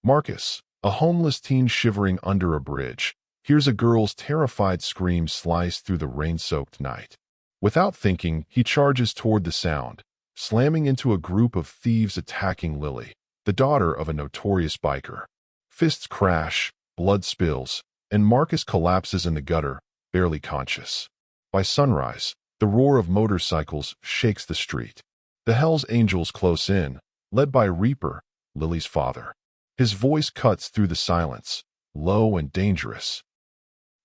Marcus, a homeless teen shivering under a bridge, hears a girl's terrified scream slice through the rain-soaked night. Without thinking, he charges toward the sound, slamming into a group of thieves attacking Lily, the daughter of a notorious biker. Fists crash, blood spills, and Marcus collapses in the gutter, barely conscious. By sunrise, the roar of motorcycles shakes the street. The Hell's Angels close in, led by Reaper, Lily's father. His voice cuts through the silence, low and dangerous.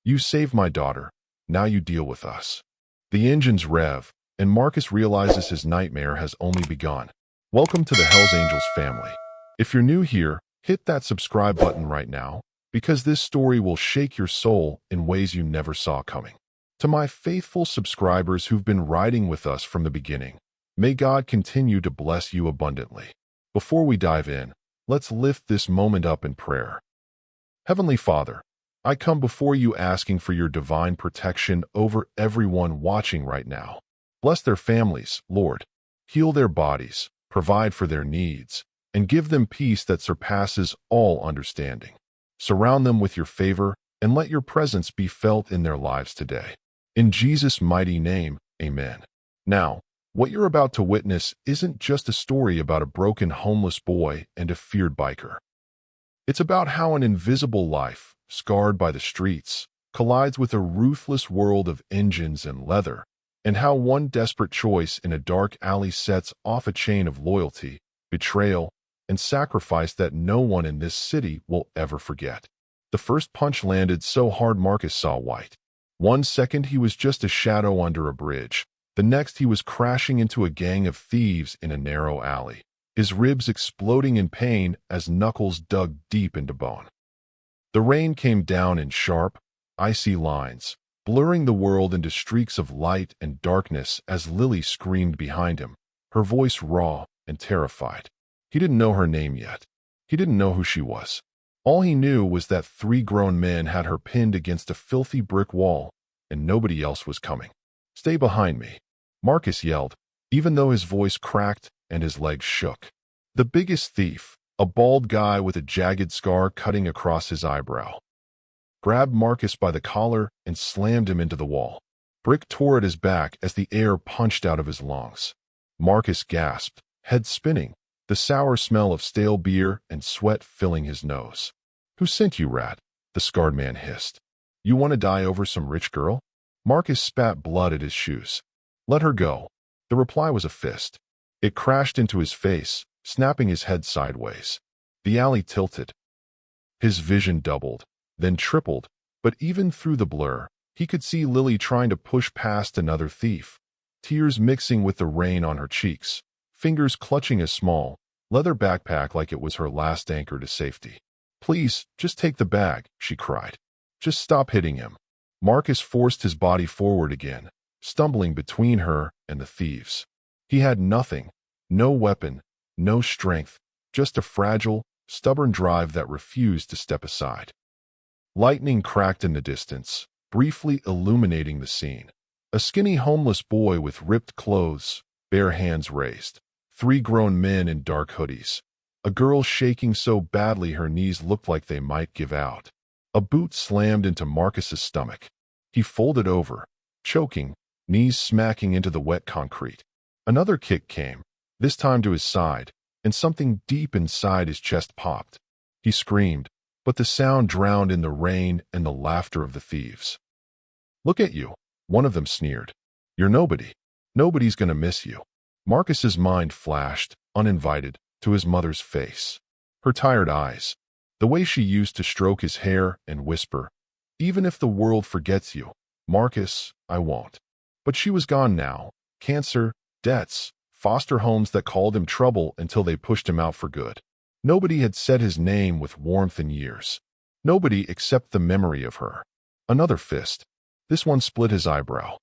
"You saved my daughter, now you deal with us." The engines rev, and Marcus realizes his nightmare has only begun. Welcome to the Hell's Angels family. If you're new here, hit that subscribe button right now, because this story will shake your soul in ways you never saw coming. To my faithful subscribers who've been riding with us from the beginning, may God continue to bless you abundantly. Before we dive in, let's lift this moment up in prayer. Heavenly Father, I come before you asking for your divine protection over everyone watching right now. Bless their families, Lord. Heal their bodies, provide for their needs, and give them peace that surpasses all understanding. Surround them with your favor, and let your presence be felt in their lives today. In Jesus' mighty name, amen. Now, what you're about to witness isn't just a story about a broken homeless boy and a feared biker. It's about how an invisible life, scarred by the streets, collides with a ruthless world of engines and leather, and how one desperate choice in a dark alley sets off a chain of loyalty, betrayal, and sacrifice that no one in this city will ever forget. The first punch landed so hard Marcus saw white. 1 second he was just a shadow under a bridge. The next he was crashing into a gang of thieves in a narrow alley, his ribs exploding in pain as knuckles dug deep into bone. The rain came down in sharp, icy lines, blurring the world into streaks of light and darkness as Lily screamed behind him, her voice raw and terrified. He didn't know her name yet. He didn't know who she was. All he knew was that 3 grown men had her pinned against a filthy brick wall, and nobody else was coming. "Stay behind me," Marcus yelled, even though his voice cracked and his legs shook. The biggest thief, a bald guy with a jagged scar cutting across his eyebrow, grabbed Marcus by the collar and slammed him into the wall. Brick tore at his back as the air punched out of his lungs. Marcus gasped, head spinning, the sour smell of stale beer and sweat filling his nose. "Who sent you, rat?" the scarred man hissed. "You want to die over some rich girl?" Marcus spat blood at his shoes. "Let her go." The reply was a fist. It crashed into his face, snapping his head sideways. The alley tilted. His vision doubled, then tripled, but even through the blur, he could see Lily trying to push past another thief, tears mixing with the rain on her cheeks, fingers clutching a small, leather backpack like it was her last anchor to safety. "Please, just take the bag," she cried. "Just stop hitting him." Marcus forced his body forward again, stumbling between her and the thieves. He had nothing, no weapon, no strength, just a fragile, stubborn drive that refused to step aside. Lightning cracked in the distance, briefly illuminating the scene. A skinny homeless boy with ripped clothes, bare hands raised. 3 grown men in dark hoodies. A girl shaking so badly her knees looked like they might give out. A boot slammed into Marcus's stomach. He folded over, choking, knees smacking into the wet concrete. Another kick came, this time to his side, and something deep inside his chest popped. He screamed, but the sound drowned in the rain and the laughter of the thieves. "Look at you," one of them sneered. "You're nobody. Nobody's gonna miss you." Marcus's mind flashed, uninvited, to his mother's face. Her tired eyes, the way she used to stroke his hair and whisper, "Even if the world forgets you, Marcus, I won't." But she was gone now. Cancer, debts, foster homes that called him trouble until they pushed him out for good. Nobody had said his name with warmth in years. Nobody except the memory of her. Another fist. This one split his eyebrow.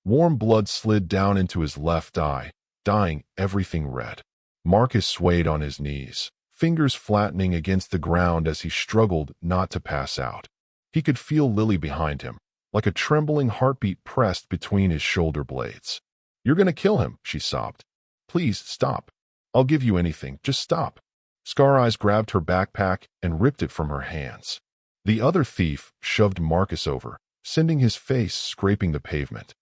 Warm blood slid down into his left eye, dyeing everything red. Marcus swayed on his knees, fingers flattening against the ground as he struggled not to pass out. He could feel Lily behind him, like a trembling heartbeat pressed between his shoulder blades. "You're gonna kill him," she sobbed. "Please, stop. I'll give you anything, just stop." Scar Eyes grabbed her backpack and ripped it from her hands. The other thief shoved Marcus over, sending his face scraping the pavement.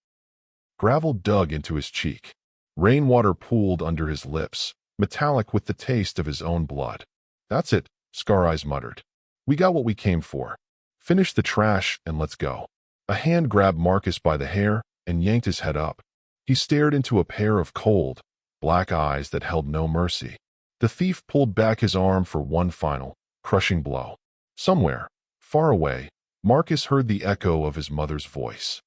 Gravel dug into his cheek. Rainwater pooled under his lips, metallic with the taste of his own blood. "That's it," Scar Eyes muttered. "We got what we came for. Finish the trash and let's go." A hand grabbed Marcus by the hair and yanked his head up. He stared into a pair of cold, black eyes that held no mercy. The thief pulled back his arm for one final, crushing blow. Somewhere, far away, Marcus heard the echo of his mother's voice.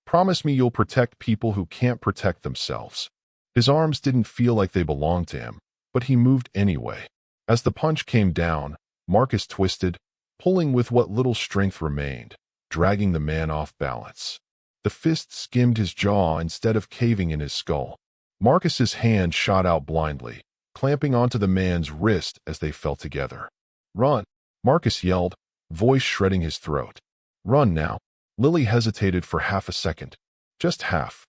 "Promise me you'll protect people who can't protect themselves." His arms didn't feel like they belonged to him, but he moved anyway. As the punch came down, Marcus twisted, pulling with what little strength remained, dragging the man off balance. The fist skimmed his jaw instead of caving in his skull. Marcus's hand shot out blindly, clamping onto the man's wrist as they fell together. "Run!" Marcus yelled, voice shredding his throat. "Run now." Lily hesitated for half a second. Just half.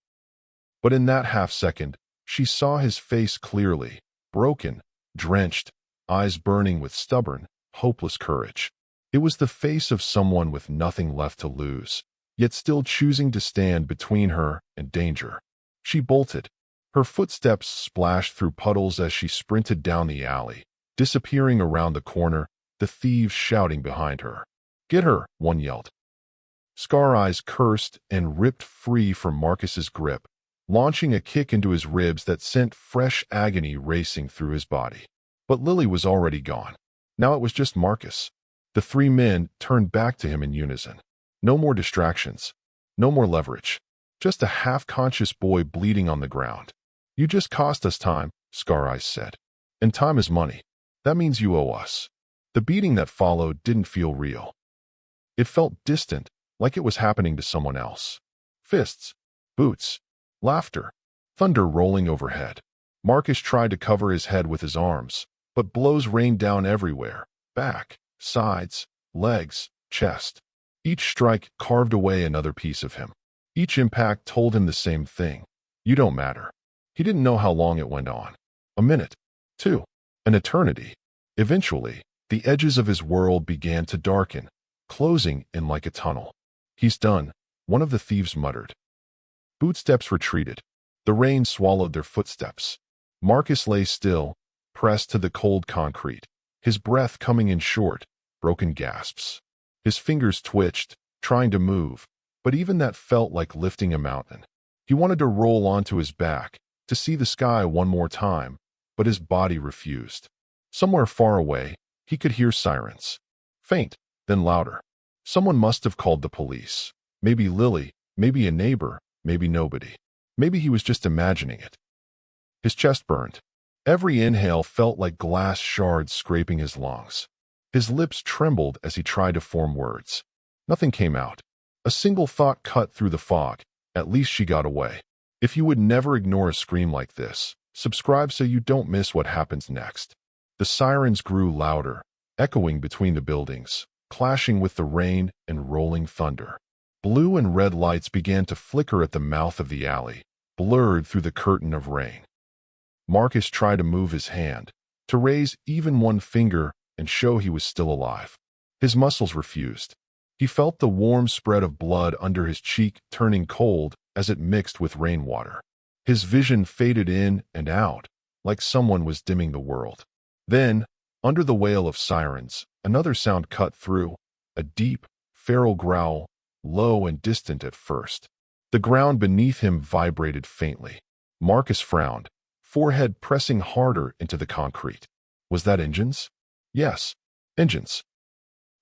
But in that half second, she saw his face clearly, broken, drenched, eyes burning with stubborn, hopeless courage. It was the face of someone with nothing left to lose, yet still choosing to stand between her and danger. She bolted. Her footsteps splashed through puddles as she sprinted down the alley, disappearing around the corner, the thieves shouting behind her. "Get her!" one yelled. Scar Eyes cursed and ripped free from Marcus's grip, launching a kick into his ribs that sent fresh agony racing through his body. But Lily was already gone. Now it was just Marcus. The three men turned back to him in unison. No more distractions. No more leverage. Just a half-conscious boy bleeding on the ground. "You just cost us time," Scar Eyes said. "And time is money. That means you owe us." The beating that followed didn't feel real. It felt distant, like it was happening to someone else. Fists, boots, laughter, thunder rolling overhead. Marcus tried to cover his head with his arms, but blows rained down everywhere. Back, sides, legs, chest. Each strike carved away another piece of him. Each impact told him the same thing. You don't matter. He didn't know how long it went on. A minute, 2, an eternity. Eventually, the edges of his world began to darken, closing in like a tunnel. "He's done," one of the thieves muttered. Bootsteps retreated. The rain swallowed their footsteps. Marcus lay still, pressed to the cold concrete, his breath coming in short, broken gasps. His fingers twitched, trying to move, but even that felt like lifting a mountain. He wanted to roll onto his back, to see the sky one more time, but his body refused. Somewhere far away, he could hear sirens. Faint, then louder. Someone must have called the police. Maybe Lily, maybe a neighbor, maybe nobody. Maybe he was just imagining it. His chest burned. Every inhale felt like glass shards scraping his lungs. His lips trembled as he tried to form words. Nothing came out. A single thought cut through the fog. At least she got away. If you would never ignore a scream like this, subscribe so you don't miss what happens next. The sirens grew louder, echoing between the buildings, clashing with the rain and rolling thunder. Blue and red lights began to flicker at the mouth of the alley, blurred through the curtain of rain. Marcus tried to move his hand, to raise even one finger and show he was still alive. His muscles refused. He felt the warm spread of blood under his cheek turning cold as it mixed with rainwater. His vision faded in and out, like someone was dimming the world. Then, under the wail of sirens, another sound cut through, a deep, feral growl, low and distant at first. The ground beneath him vibrated faintly. Marcus frowned, forehead pressing harder into the concrete. Was that engines? Yes, engines.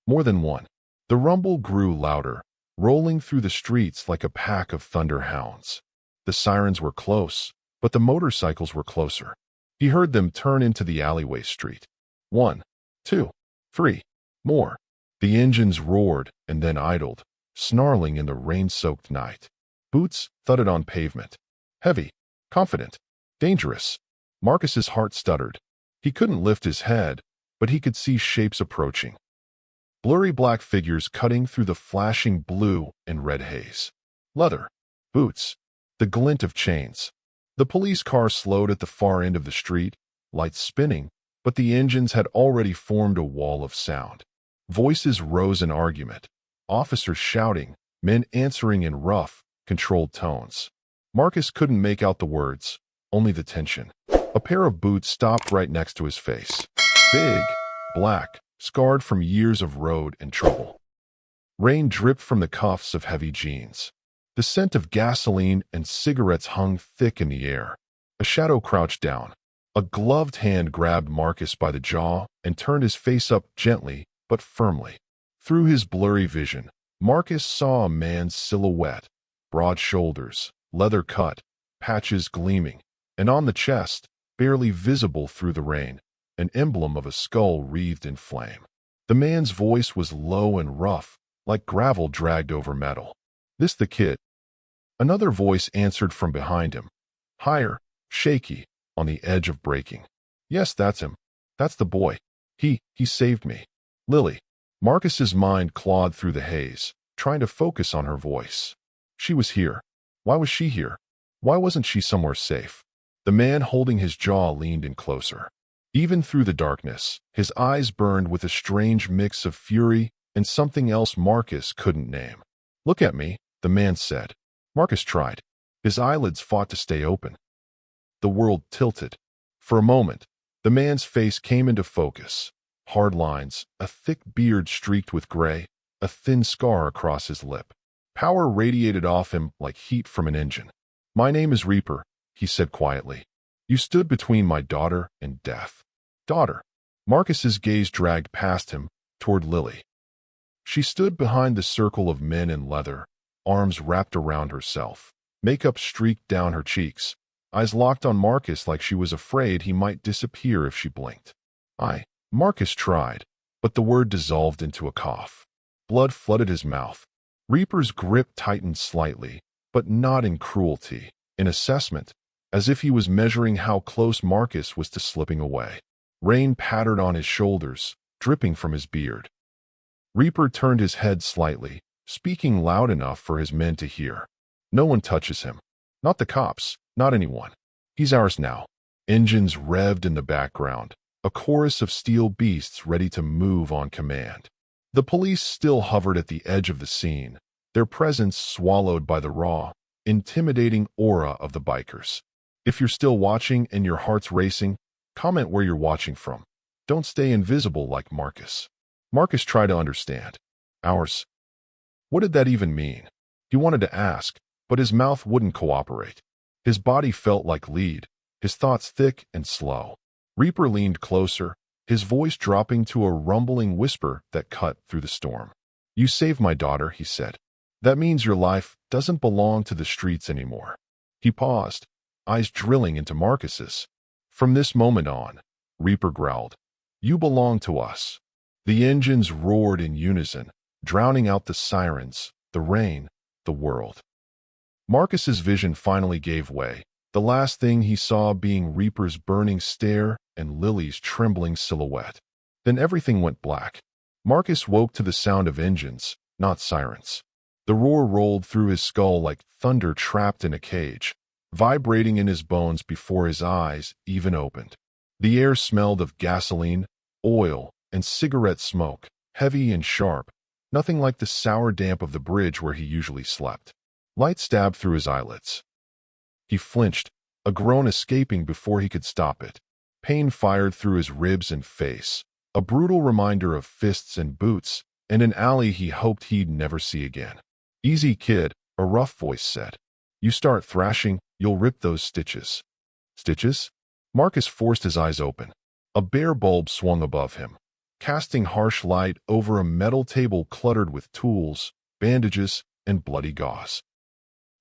More than one. The rumble grew louder, rolling through the streets like a pack of thunder hounds. The sirens were close, but the motorcycles were closer. He heard them turn into the alleyway street. 1, 2, 3, more. The engines roared and then idled, snarling in the rain-soaked night. Boots thudded on pavement. Heavy, confident, dangerous. Marcus's heart stuttered. He couldn't lift his head, but he could see shapes approaching. Blurry black figures cutting through the flashing blue and red haze. Leather, boots, the glint of chains. The police car slowed at the far end of the street, lights spinning, but the engines had already formed a wall of sound. Voices rose in argument, officers shouting, men answering in rough, controlled tones. Marcus couldn't make out the words, only the tension. A pair of boots stopped right next to his face. Big, black, scarred from years of road and trouble. Rain dripped from the cuffs of heavy jeans. The scent of gasoline and cigarettes hung thick in the air. A shadow crouched down. A gloved hand grabbed Marcus by the jaw and turned his face up gently but firmly. Through his blurry vision, Marcus saw a man's silhouette, broad shoulders, leather cut, patches gleaming, and on the chest, barely visible through the rain, an emblem of a skull wreathed in flame. The man's voice was low and rough, like gravel dragged over metal. "This the kid?" Another voice answered from behind him, higher, shaky, on the edge of breaking. "Yes, that's him. That's the boy. He saved me. Lily." Marcus's mind clawed through the haze, trying to focus on her voice. She was here. Why was she here? Why wasn't she somewhere safe? The man holding his jaw leaned in closer. Even through the darkness, his eyes burned with a strange mix of fury and something else Marcus couldn't name. "Look at me," the man said. Marcus tried. His eyelids fought to stay open. The world tilted. For a moment, the man's face came into focus. Hard lines, a thick beard streaked with gray, a thin scar across his lip. Power radiated off him like heat from an engine. "My name is Reaper," he said quietly. "You stood between my daughter and death." "Daughter?" Marcus's gaze dragged past him, toward Lily. She stood behind the circle of men in leather, arms wrapped around herself, makeup streaked down her cheeks, eyes locked on Marcus like she was afraid he might disappear if she blinked. Marcus tried, but the word dissolved into a cough. Blood flooded his mouth. Reaper's grip tightened slightly, but not in cruelty, in assessment, as if he was measuring how close Marcus was to slipping away. Rain pattered on his shoulders, dripping from his beard. Reaper turned his head slightly, speaking loud enough for his men to hear. "No one touches him. Not the cops, not anyone. He's ours now." Engines revved in the background, a chorus of steel beasts ready to move on command. The police still hovered at the edge of the scene, their presence swallowed by the raw, intimidating aura of the bikers. If you're still watching and your heart's racing, comment where you're watching from. Don't stay invisible like Marcus. Marcus tried to understand. "Ours?" What did that even mean? He wanted to ask, but his mouth wouldn't cooperate. His body felt like lead, his thoughts thick and slow. Reaper leaned closer, his voice dropping to a rumbling whisper that cut through the storm. "You saved my daughter," he said. "That means your life doesn't belong to the streets anymore." He paused, eyes drilling into Marcus's. "From this moment on," Reaper growled, "you belong to us." The engines roared in unison, drowning out the sirens, the rain, the world. Marcus's vision finally gave way, the last thing he saw being Reaper's burning stare and Lily's trembling silhouette. Then everything went black. Marcus woke to the sound of engines, not sirens. The roar rolled through his skull like thunder trapped in a cage, vibrating in his bones before his eyes even opened. The air smelled of gasoline, oil, and cigarette smoke, heavy and sharp, nothing like the sour damp of the bridge where he usually slept. Light stabbed through his eyelids. He flinched, a groan escaping before he could stop it. Pain fired through his ribs and face, a brutal reminder of fists and boots, and an alley he hoped he'd never see again. "Easy, kid," a rough voice said. "You start thrashing, you'll rip those stitches." "Stitches?" Marcus forced his eyes open. A bare bulb swung above him, casting harsh light over a metal table cluttered with tools, bandages, and bloody gauze.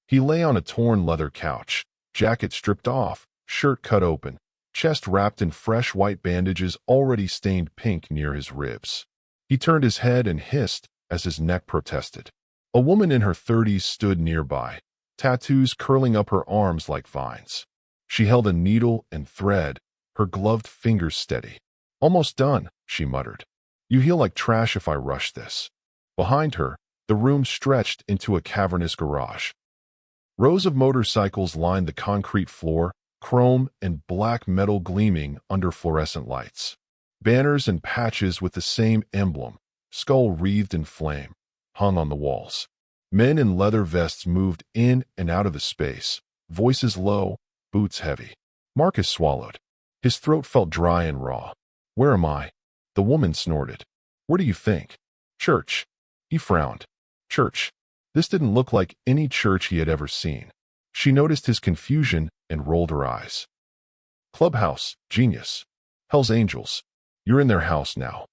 He lay on a torn leather couch, jacket stripped off, shirt cut open, chest wrapped in fresh white bandages already stained pink near his ribs. He turned his head and hissed as his neck protested. A woman in her 30s stood nearby, tattoos curling up her arms like vines. She held a needle and thread, her gloved fingers steady. "Almost done," she muttered. "You heal like trash if I rush this." Behind her, the room stretched into a cavernous garage. Rows of motorcycles lined the concrete floor, chrome and black metal gleaming under fluorescent lights. Banners and patches with the same emblem, skull wreathed in flame, hung on the walls. Men in leather vests moved in and out of the space, voices low, boots heavy. Marcus swallowed. His throat felt dry and raw. "Where am I?" The woman snorted. "Where do you think?" "Church." He frowned. Church. This didn't look like any church he had ever seen. She noticed his confusion and rolled her eyes. "Clubhouse, genius. Hell's Angels. You're in their house now."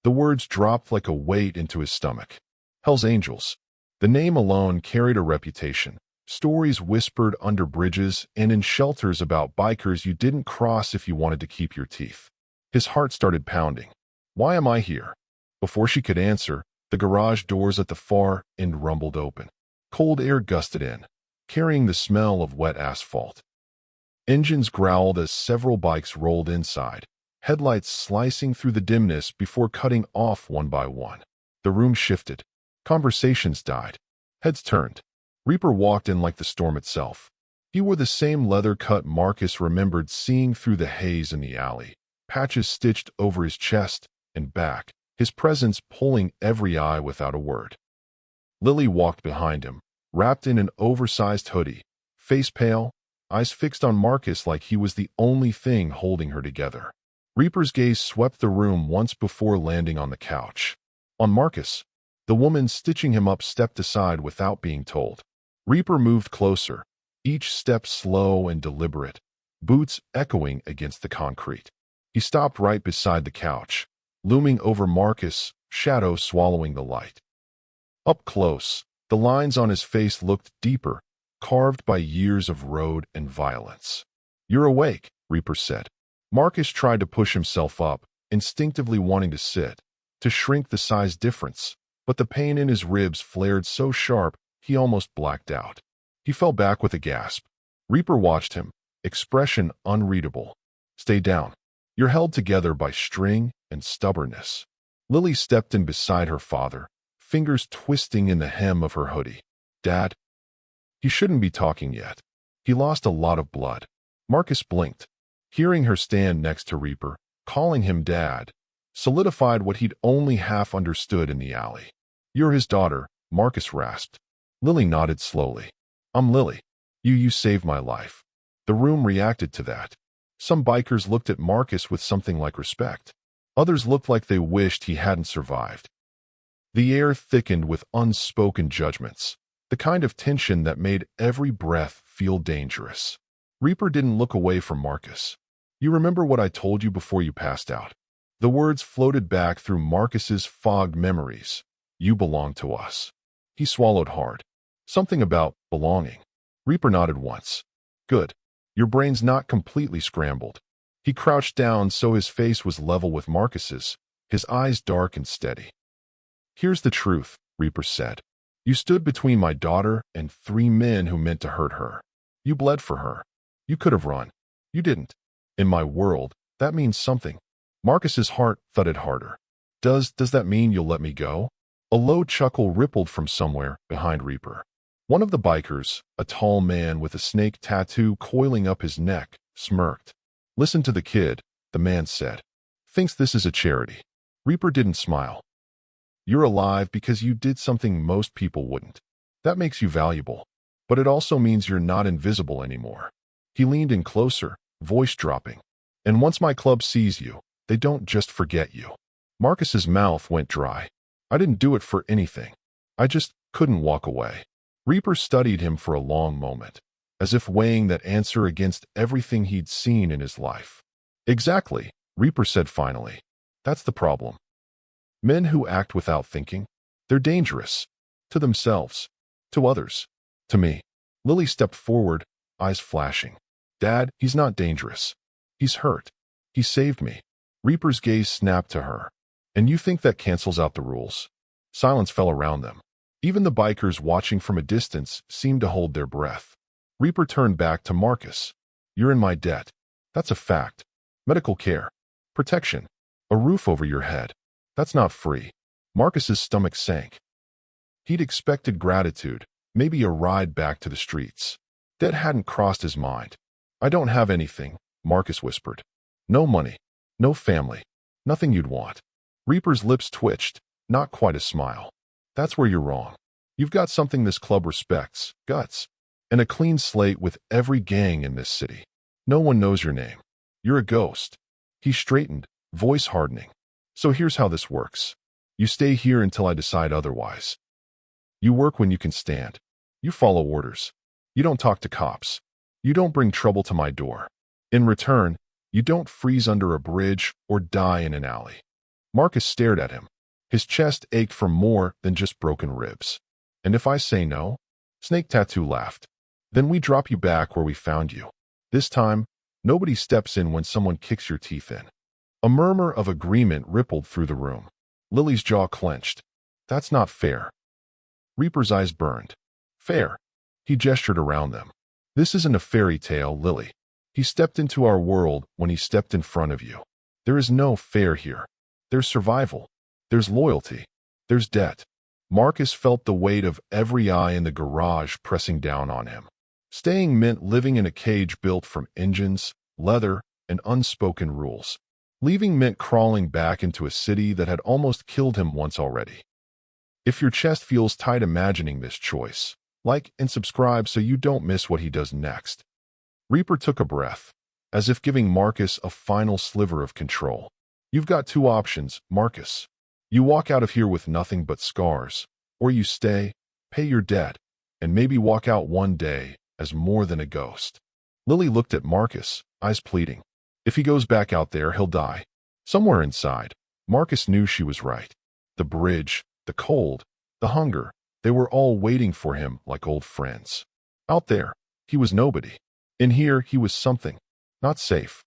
The words dropped like a weight into his stomach. Hell's Angels. The name alone carried a reputation. Stories whispered under bridges and in shelters about bikers you didn't cross if you wanted to keep your teeth. His heart started pounding. "Why am I here?" Before she could answer, the garage doors at the far end rumbled open. Cold air gusted in, carrying the smell of wet asphalt. Engines growled as several bikes rolled inside, headlights slicing through the dimness before cutting off one by one. The room shifted. Conversations died. Heads turned. Reaper walked in like the storm itself. He wore the same leather cut Marcus remembered seeing through the haze in the alley, patches stitched over his chest and back, his presence pulling every eye without a word. Lily walked behind him, wrapped in an oversized hoodie, face pale, eyes fixed on Marcus like he was the only thing holding her together. Reaper's gaze swept the room once before landing on the couch. On Marcus. The woman stitching him up stepped aside without being told. Reaper moved closer, each step slow and deliberate, boots echoing against the concrete. He stopped right beside the couch, looming over Marcus, shadow swallowing the light. Up close, the lines on his face looked deeper, carved by years of road and violence. "You're awake," Reaper said. Marcus tried to push himself up, instinctively wanting to sit, to shrink the size difference, but the pain in his ribs flared so sharp he almost blacked out. He fell back with a gasp. Reaper watched him, expression unreadable. "Stay down. You're held together by string and stubbornness." Lily stepped in beside her father, fingers twisting in the hem of her hoodie. "Dad?" "He shouldn't be talking yet. He lost a lot of blood." Marcus blinked. Hearing her stand next to Reaper, calling him Dad, solidified what he'd only half understood in the alley. "You're his daughter," Marcus rasped. Lily nodded slowly. "I'm Lily. You saved my life." The room reacted to that. Some bikers looked at Marcus with something like respect. Others looked like they wished he hadn't survived. The air thickened with unspoken judgments, the kind of tension that made every breath feel dangerous. Reaper didn't look away from Marcus. "You remember what I told you before you passed out?" The words floated back through Marcus's fogged memories. "You belong to us." He swallowed hard. Something about belonging. Reaper nodded once. "Good. Your brain's not completely scrambled." He crouched down so his face was level with Marcus's, his eyes dark and steady. "Here's the truth," Reaper said. "You stood between my daughter and 3 men who meant to hurt her. You bled for her. You could have run. You didn't. In my world, that means something." Marcus's heart thudded harder. Does that mean you'll let me go?" A low chuckle rippled from somewhere behind Reaper. One of the bikers, a tall man with a snake tattoo coiling up his neck, smirked. "Listen to the kid," the man said. "Thinks this is a charity." Reaper didn't smile. "You're alive because you did something most people wouldn't. That makes you valuable. But it also means you're not invisible anymore." He leaned in closer, voice dropping. "And once my club sees you, they don't just forget you." Marcus's mouth went dry. "I didn't do it for anything. I just couldn't walk away." Reaper studied him for a long moment, as if weighing that answer against everything he'd seen in his life. "Exactly," Reaper said finally. "That's the problem. Men who act without thinking, they're dangerous. To themselves. To others. To me." Lily stepped forward, eyes flashing. "Dad, he's not dangerous. He's hurt. He saved me." Reaper's gaze snapped to her. "And you think that cancels out the rules?" Silence fell around them. Even the bikers watching from a distance seemed to hold their breath. Reaper turned back to Marcus. "You're in my debt. That's a fact. Medical care. Protection. A roof over your head. That's not free." Marcus's stomach sank. He'd expected gratitude, maybe a ride back to the streets. Debt hadn't crossed his mind. I don't have anything, Marcus whispered. No money, no family, nothing you'd want. Reaper's lips twitched, not quite a smile. That's where you're wrong. You've got something this club respects, guts, and a clean slate with every gang in this city. No one knows your name. You're a ghost. He straightened, voice hardening. So here's how this works. You stay here until I decide otherwise. You work when you can stand. You follow orders. You don't talk to cops. You don't bring trouble to my door. In return, you don't freeze under a bridge or die in an alley. Marcus stared at him. His chest ached for more than just broken ribs. And if I say no? Snake Tattoo laughed. Then we drop you back where we found you. This time, nobody steps in when someone kicks your teeth in. A murmur of agreement rippled through the room. Lily's jaw clenched. That's not fair. Reaper's eyes burned. Fair. He gestured around them. This isn't a fairy tale, Lily. He stepped into our world when he stepped in front of you. There is no fair here. There's survival. There's loyalty. There's debt. Marcus felt the weight of every eye in the garage pressing down on him. Staying meant living in a cage built from engines, leather, and unspoken rules. Leaving meant crawling back into a city that had almost killed him once already. If your chest feels tight imagining this choice, like and subscribe so you don't miss what he does next. Reaper took a breath, as if giving Marcus a final sliver of control. You've got two options, Marcus. You walk out of here with nothing but scars, or you stay, pay your debt, and maybe walk out one day as more than a ghost. Lily looked at Marcus, eyes pleading. If he goes back out there, he'll die. Somewhere inside, Marcus knew she was right. The bridge, the cold, the hunger, they were all waiting for him like old friends. Out there, he was nobody. In here, he was something. Not safe.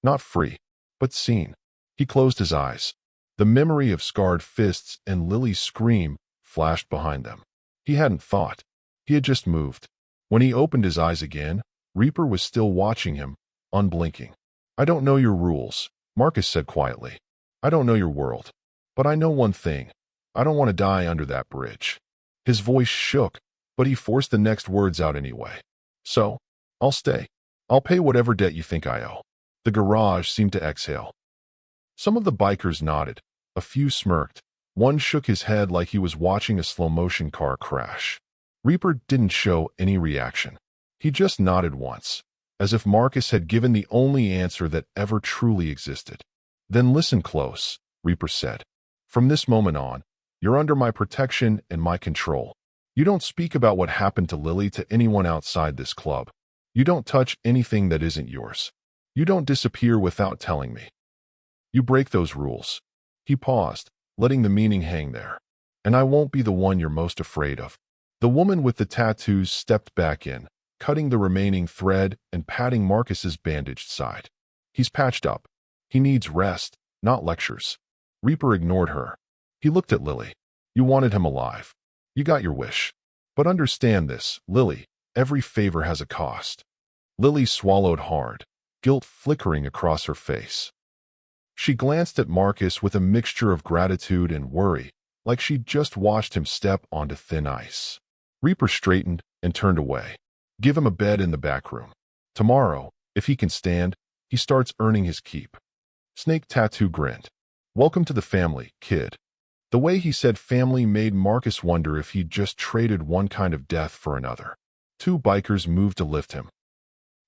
Not free, but seen. He closed his eyes. The memory of scarred fists and Lily's scream flashed behind them. He hadn't thought. He had just moved. When he opened his eyes again, Reaper was still watching him, unblinking. I don't know your rules, Marcus said quietly. I don't know your world. But I know one thing. I don't want to die under that bridge. His voice shook, but he forced the next words out anyway. So, I'll stay. I'll pay whatever debt you think I owe. The garage seemed to exhale. Some of the bikers nodded. A few smirked. One shook his head like he was watching a slow-motion car crash. Reaper didn't show any reaction. He just nodded once, as if Marcus had given the only answer that ever truly existed. Then listen close, Reaper said. From this moment on, you're under my protection and my control. You don't speak about what happened to Lily to anyone outside this club. You don't touch anything that isn't yours. You don't disappear without telling me. You break those rules. He paused, letting the meaning hang there. And I won't be the one you're most afraid of. The woman with the tattoos stepped back in, cutting the remaining thread and patting Marcus's bandaged side. He's patched up. He needs rest, not lectures. Reaper ignored her. He looked at Lily. You wanted him alive. You got your wish. But understand this, Lily, every favor has a cost. Lily swallowed hard, guilt flickering across her face. She glanced at Marcus with a mixture of gratitude and worry, like she'd just watched him step onto thin ice. Reaper straightened and turned away. Give him a bed in the back room. Tomorrow, if he can stand, he starts earning his keep. Snake Tattoo grinned. Welcome to the family, kid. The way he said family made Marcus wonder if he'd just traded one kind of death for another. Two bikers moved to lift him.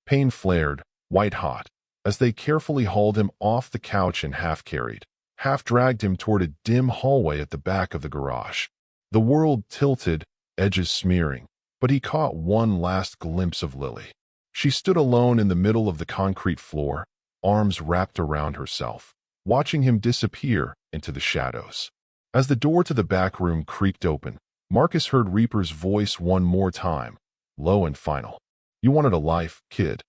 Pain flared, white-hot, as they carefully hauled him off the couch and half-carried, half-dragged him toward a dim hallway at the back of the garage. The world tilted, edges smearing, but he caught one last glimpse of Lily. She stood alone in the middle of the concrete floor, arms wrapped around herself, watching him disappear into the shadows. As the door to the back room creaked open, Marcus heard Reaper's voice one more time, low and final. You wanted a life, kid.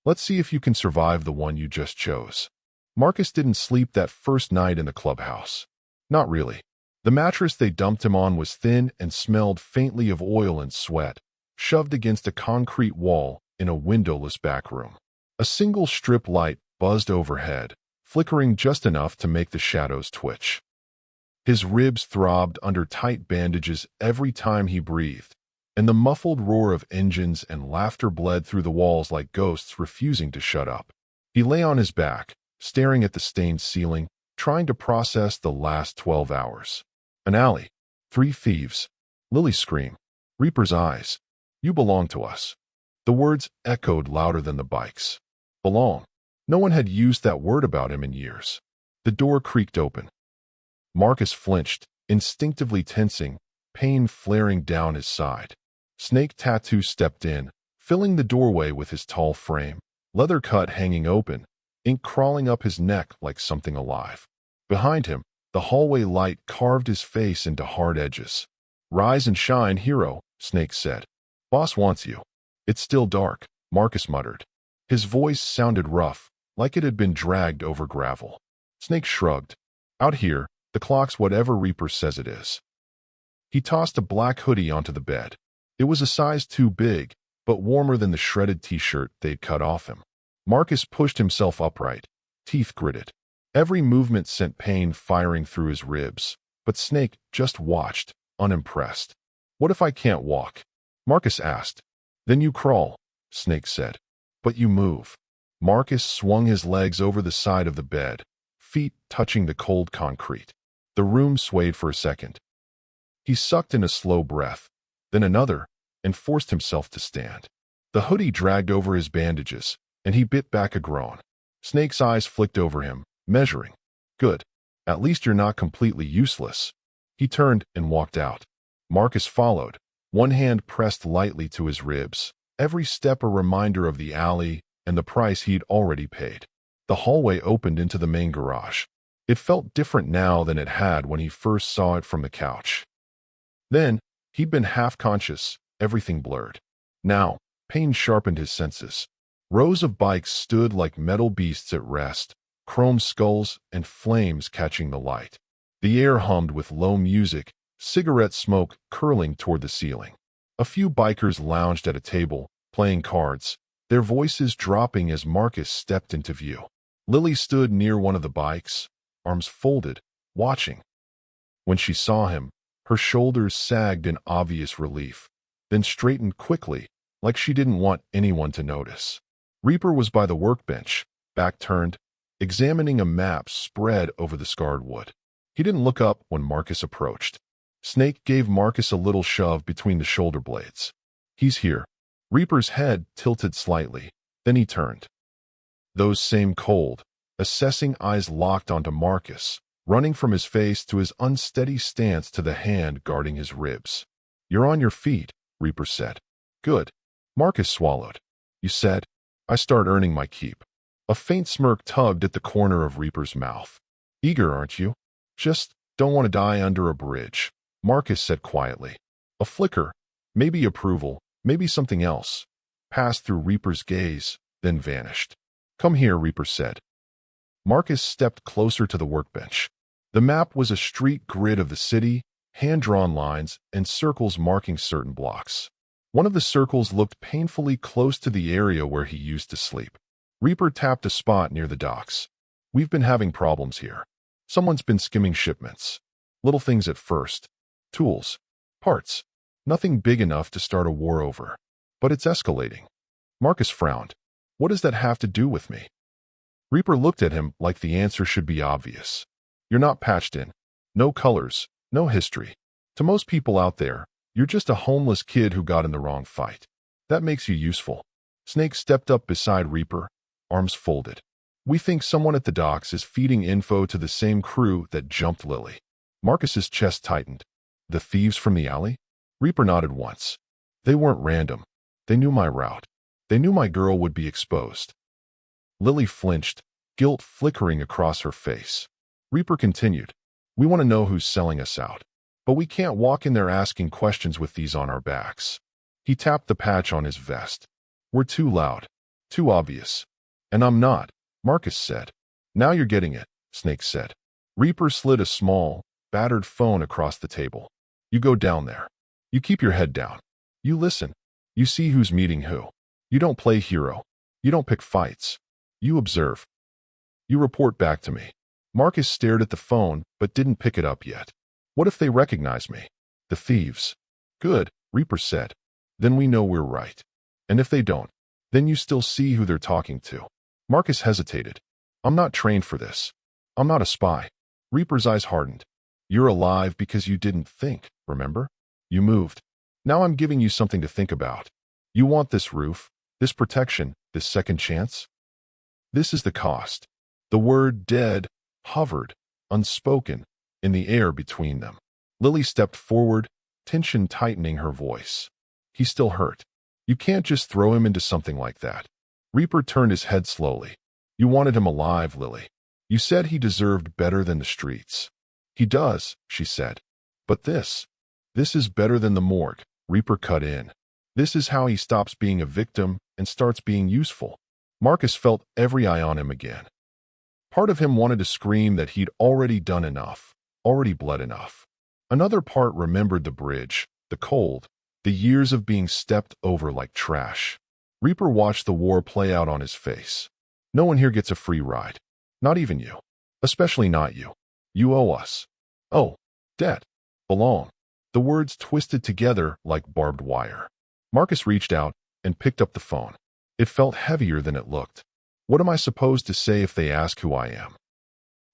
Let's see if you can survive the one you just chose. Marcus didn't sleep that first night in the clubhouse. Not really. The mattress they dumped him on was thin and smelled faintly of oil and sweat, shoved against a concrete wall in a windowless back room. A single strip light buzzed overhead, flickering just enough to make the shadows twitch. His ribs throbbed under tight bandages every time he breathed, and the muffled roar of engines and laughter bled through the walls like ghosts refusing to shut up. He lay on his back, staring at the stained ceiling, trying to process the last 12 hours. An alley. 3 thieves. Lily's scream. Reaper's eyes. You belong to us. The words echoed louder than the bikes. Belong. No one had used that word about him in years. The door creaked open. Marcus flinched, instinctively tensing, pain flaring down his side. Snake Tattoo stepped in, filling the doorway with his tall frame, leather cut hanging open, ink crawling up his neck like something alive. Behind him, the hallway light carved his face into hard edges. Rise and shine, hero, Snake said. Boss wants you. It's still dark, Marcus muttered. His voice sounded rough, like it had been dragged over gravel. Snake shrugged. Out here, the clock's whatever Reaper says it is. He tossed a black hoodie onto the bed. It was a size too big, but warmer than the shredded t-shirt they'd cut off him. Marcus pushed himself upright, teeth gritted. Every movement sent pain firing through his ribs, but Snake just watched, unimpressed. What if I can't walk? Marcus asked. Then you crawl, Snake said. But you move. Marcus swung his legs over the side of the bed, feet touching the cold concrete. The room swayed for a second. He sucked in a slow breath, then another, and forced himself to stand. The hoodie dragged over his bandages, and he bit back a groan. Snake's eyes flicked over him, measuring. Good. At least you're not completely useless. He turned and walked out. Marcus followed, one hand pressed lightly to his ribs, every step a reminder of the alley and the price he'd already paid. The hallway opened into the main garage. It felt different now than it had when he first saw it from the couch. Then, he'd been half-conscious, everything blurred. Now, pain sharpened his senses. Rows of bikes stood like metal beasts at rest, chrome skulls and flames catching the light. The air hummed with low music, cigarette smoke curling toward the ceiling. A few bikers lounged at a table, playing cards, their voices dropping as Marcus stepped into view. Lily stood near one of the bikes, arms folded, watching. When she saw him, her shoulders sagged in obvious relief, then straightened quickly, like she didn't want anyone to notice. Reaper was by the workbench, back turned, examining a map spread over the scarred wood. He didn't look up when Marcus approached. Snake gave Marcus a little shove between the shoulder blades. He's here. Reaper's head tilted slightly, then he turned. Those same cold, assessing eyes locked onto Marcus, running from his face to his unsteady stance to the hand guarding his ribs. You're on your feet, Reaper said. Good. Marcus swallowed. You said, I start earning my keep. A faint smirk tugged at the corner of Reaper's mouth. Eager, aren't you? Just don't want to die under a bridge, Marcus said quietly. A flicker, maybe approval, maybe something else, passed through Reaper's gaze, then vanished. Come here, Reaper said. Marcus stepped closer to the workbench. The map was a street grid of the city, hand-drawn lines and circles marking certain blocks. One of the circles looked painfully close to the area where he used to sleep. Reaper tapped a spot near the docks. We've been having problems here. Someone's been skimming shipments. Little things at first. Tools. Parts. Nothing big enough to start a war over. But it's escalating. Marcus frowned. What does that have to do with me? Reaper looked at him like the answer should be obvious. You're not patched in. No colors, no history. To most people out there, you're just a homeless kid who got in the wrong fight. That makes you useful. Snake stepped up beside Reaper, arms folded. We think someone at the docks is feeding info to the same crew that jumped Lily. Marcus's chest tightened. The thieves from the alley? Reaper nodded once. They weren't random. They knew my route. They knew my girl would be exposed. Lily flinched, guilt flickering across her face. Reaper continued. We want to know who's selling us out. But we can't walk in there asking questions with these on our backs. He tapped the patch on his vest. We're too loud. Too obvious. And I'm not, Marcus said. Now you're getting it, Snake said. Reaper slid a small, battered phone across the table. You go down there. You keep your head down. You listen. You see who's meeting who. You don't play hero. You don't pick fights. You observe. You report back to me. Marcus stared at the phone, but didn't pick it up yet. What if they recognize me? The thieves. Good, Reaper said. then we know we're right. And if they don't, then you still see who they're talking to. Marcus hesitated. I'm not trained for this. I'm not a spy. Reaper's eyes hardened. You're alive because you didn't think, remember? You moved. Now I'm giving you something to think about. You want this roof, this protection, this second chance? This is the cost. The word dead hovered, unspoken, in the air between them. Lily stepped forward, tension tightening her voice. He's still hurt. You can't just throw him into something like that. Reaper turned his head slowly. You wanted him alive, Lily. You said he deserved better than the streets. He does, she said. But this is better than the morgue. Reaper cut in. This is how he stops being a victim and starts being useful. Marcus felt every eye on him again. Part of him wanted to scream that he'd already done enough, already bled enough. Another part remembered the bridge, the cold, the years of being stepped over like trash. Reaper watched the war play out on his face. No one here gets a free ride. Not even you. Especially not you. You owe us. Oh, debt. Belong. The words twisted together like barbed wire. Marcus reached out and picked up the phone. It felt heavier than it looked. What am I supposed to say if they ask who I am?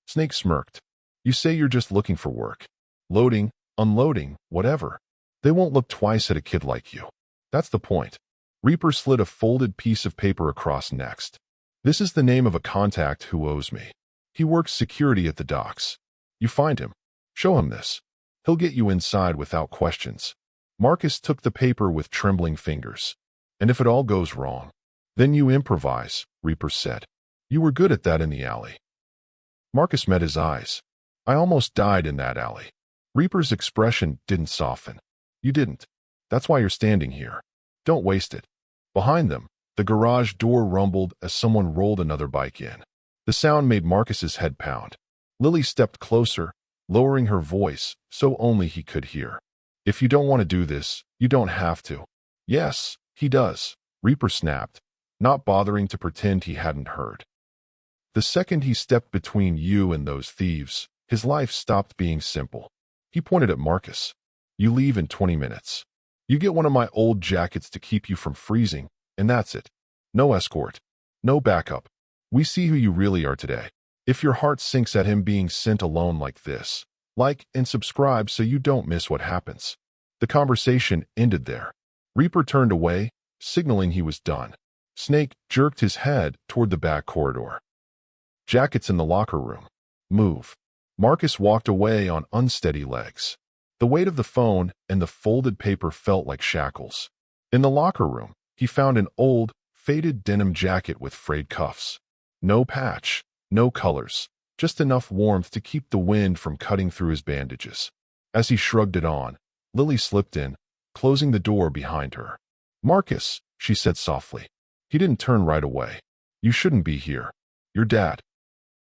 Snake smirked. You say you're just looking for work. Loading, unloading, whatever. They won't look twice at a kid like you. That's the point. Reaper slid a folded piece of paper across next. This is the name of a contact who owes me. He works security at the docks. You find him. Show him this. He'll get you inside without questions. Marcus took the paper with trembling fingers. And if it all goes wrong, then you improvise, Reaper said. You were good at that in the alley. Marcus met his eyes. I almost died in that alley. Reaper's expression didn't soften. You didn't. That's why you're standing here. Don't waste it. Behind them, the garage door rumbled as someone rolled another bike in. The sound made Marcus's head pound. Lily stepped closer, lowering her voice so only he could hear. If you don't want to do this, you don't have to. Yes, he does, Reaper snapped, not bothering to pretend he hadn't heard. The second he stepped between you and those thieves, his life stopped being simple. He pointed at Marcus. You leave in 20 minutes. You get one of my old jackets to keep you from freezing, and that's it. No escort. No backup. We see who you really are today. If your heart sinks at him being sent alone like this, like and subscribe so you don't miss what happens. The conversation ended there. Reaper turned away, signaling he was done. Snake jerked his head toward the back corridor. Jackets in the locker room. Move. Marcus walked away on unsteady legs. The weight of the phone and the folded paper felt like shackles. In the locker room, he found an old, faded denim jacket with frayed cuffs. No patch, no colors, just enough warmth to keep the wind from cutting through his bandages. As he shrugged it on, Lily slipped in, closing the door behind her. Marcus, she said softly. He didn't turn right away. You shouldn't be here. Your dad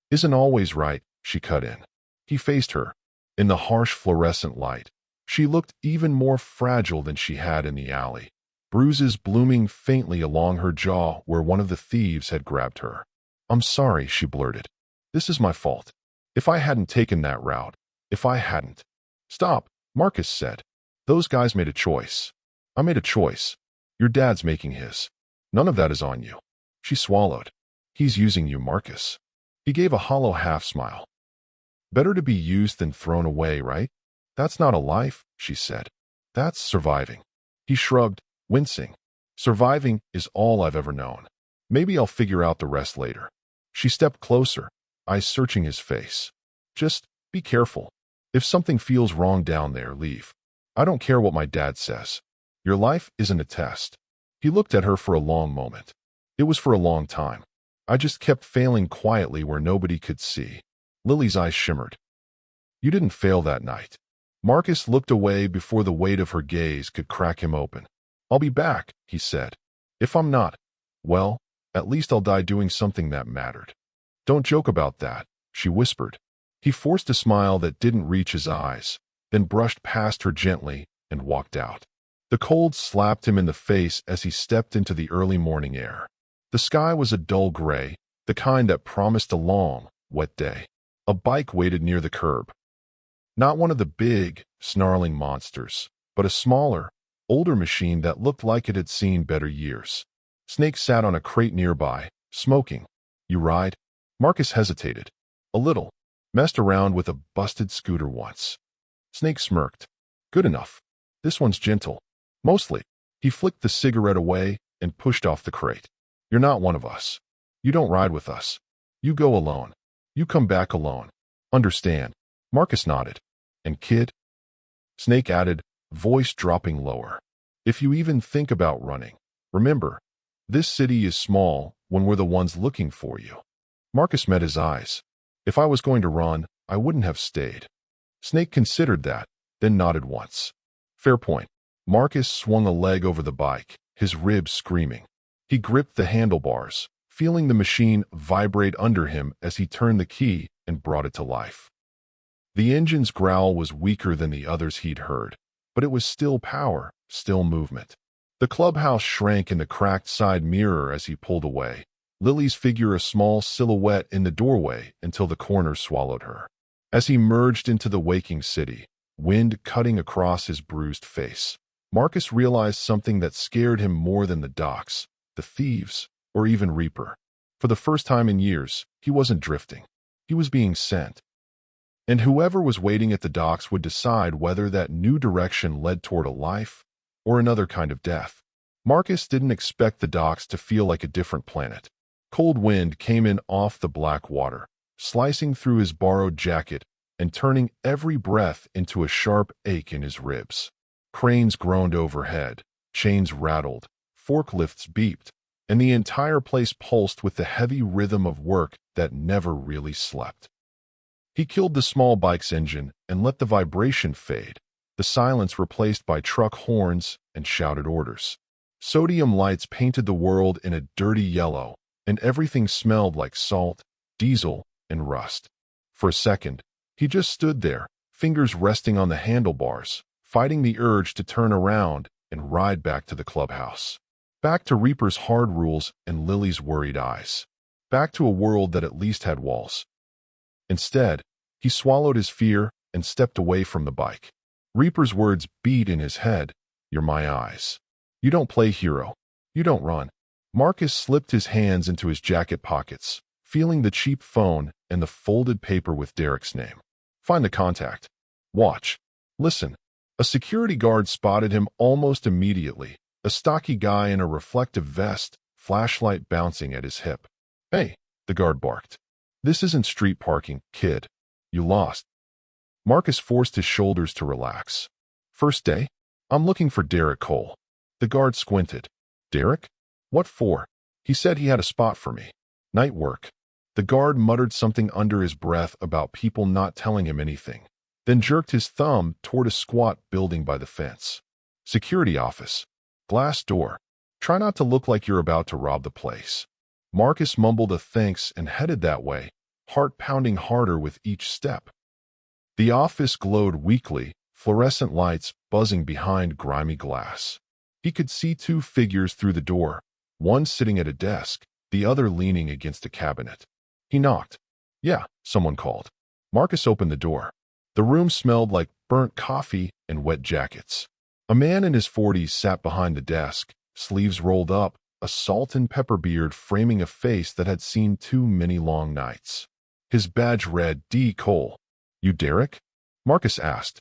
isn't always right, she cut in. He faced her. In the harsh fluorescent light, she looked even more fragile than she had in the alley, bruises blooming faintly along her jaw where one of the thieves had grabbed her. I'm sorry, she blurted. This is my fault. If I hadn't taken that route, if I hadn't. Stop, Marcus said. Those guys made a choice. I made a choice. Your dad's making his. None of that is on you. She swallowed. He's using you, Marcus. He gave a hollow half-smile. Better to be used than thrown away, right? That's not a life, she said. That's surviving. He shrugged, wincing. Surviving is all I've ever known. Maybe I'll figure out the rest later. She stepped closer, eyes searching his face. Just be careful. If something feels wrong down there, leave. I don't care what my dad says. Your life isn't a test. He looked at her for a long moment. It was for a long time. I just kept failing quietly where nobody could see. Lily's eyes shimmered. You didn't fail that night. Marcus looked away before the weight of her gaze could crack him open. I'll be back, he said. If I'm not, well, at least I'll die doing something that mattered. Don't joke about that, she whispered. He forced a smile that didn't reach his eyes, then brushed past her gently and walked out. The cold slapped him in the face as he stepped into the early morning air. The sky was a dull gray, the kind that promised a long, wet day. A bike waited near the curb. Not one of the big, snarling monsters, but a smaller, older machine that looked like it had seen better years. Snake sat on a crate nearby, smoking. You ride? Marcus hesitated. A little. Messed around with a busted scooter once. Snake smirked. Good enough. This one's gentle. Mostly. He flicked the cigarette away and pushed off the crate. You're not one of us. You don't ride with us. You go alone. You come back alone. Understand? Marcus nodded. And kid? Snake added, voice dropping lower. If you even think about running, remember, this city is small when we're the ones looking for you. Marcus met his eyes. If I was going to run, I wouldn't have stayed. Snake considered that, then nodded once. Fair point. Marcus swung a leg over the bike, his ribs screaming. He gripped the handlebars, feeling the machine vibrate under him as he turned the key and brought it to life. The engine's growl was weaker than the others he'd heard, but it was still power, still movement. The clubhouse shrank in the cracked side mirror as he pulled away, Lily's figure a small silhouette in the doorway until the corner swallowed her. As he merged into the waking city, wind cutting across his bruised face, Marcus realized something that scared him more than the docks, the thieves, or even Reaper. For the first time in years, he wasn't drifting. He was being sent. And whoever was waiting at the docks would decide whether that new direction led toward a life or another kind of death. Marcus didn't expect the docks to feel like a different planet. Cold wind came in off the black water, slicing through his borrowed jacket and turning every breath into a sharp ache in his ribs. Cranes groaned overhead, chains rattled, forklifts beeped, and the entire place pulsed with the heavy rhythm of work that never really slept. He killed the small bike's engine and let the vibration fade, the silence replaced by truck horns and shouted orders. Sodium lights painted the world in a dirty yellow, and everything smelled like salt, diesel, and rust. For a second, he just stood there, fingers resting on the handlebars, fighting the urge to turn around and ride back to the clubhouse. Back to Reaper's hard rules and Lily's worried eyes. Back to a world that at least had walls. Instead, he swallowed his fear and stepped away from the bike. Reaper's words beat in his head. You're my eyes. You don't play hero. You don't run. Marcus slipped his hands into his jacket pockets, feeling the cheap phone and the folded paper with Derek's name. Find the contact. Watch. Listen. A security guard spotted him almost immediately, a stocky guy in a reflective vest, flashlight bouncing at his hip. Hey, the guard barked. This isn't street parking, kid. You lost. Marcus forced his shoulders to relax. First day? I'm looking for Derek Cole. The guard squinted. Derek? What for? He said he had a spot for me. Night work. The guard muttered something under his breath about people not telling him anything, then jerked his thumb toward a squat building by the fence. Security office. Glass door. Try not to look like you're about to rob the place. Marcus mumbled a thanks and headed that way, heart pounding harder with each step. The office glowed weakly, fluorescent lights buzzing behind grimy glass. He could see two figures through the door, one sitting at a desk, the other leaning against a cabinet. He knocked. Yeah, someone called. Marcus opened the door. The room smelled like burnt coffee and wet jackets. A man in his 40s sat behind the desk, sleeves rolled up, a salt and pepper beard framing a face that had seen too many long nights. His badge read D. Cole. You Derek? Marcus asked.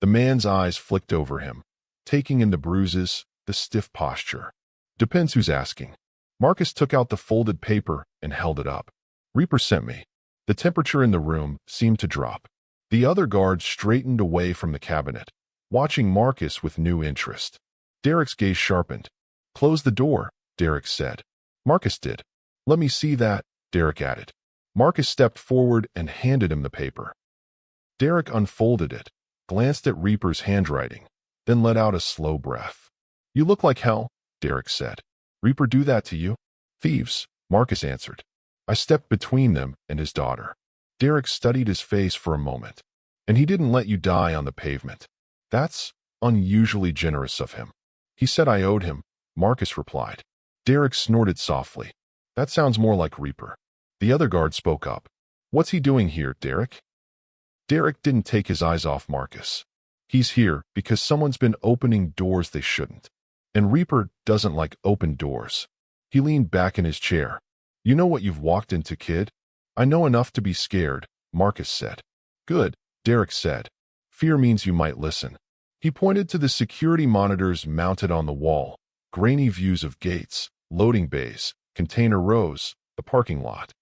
The man's eyes flicked over him, taking in the bruises, the stiff posture. Depends who's asking. Marcus took out the folded paper and held it up. Reaper sent me. The temperature in the room seemed to drop. The other guards straightened away from the cabinet, watching Marcus with new interest. Derek's gaze sharpened. Close the door, Derek said. Marcus did. Let me see that, Derek added. Marcus stepped forward and handed him the paper. Derek unfolded it, glanced at Reaper's handwriting, then let out a slow breath. You look like hell, Derek said. Reaper do that to you? Thieves, Marcus answered. I stepped between them and his daughter. Derek studied his face for a moment. And he didn't let you die on the pavement. That's unusually generous of him. He said I owed him, Marcus replied. Derek snorted softly. That sounds more like Reaper. The other guard spoke up. What's he doing here, Derek? Derek didn't take his eyes off Marcus. He's here because someone's been opening doors they shouldn't. And Reaper doesn't like open doors. He leaned back in his chair. You know what you've walked into, kid? I know enough to be scared, Marcus said. Good, Derek said. Fear means you might listen. He pointed to the security monitors mounted on the wall, grainy views of gates, loading bays, container rows, the parking lot.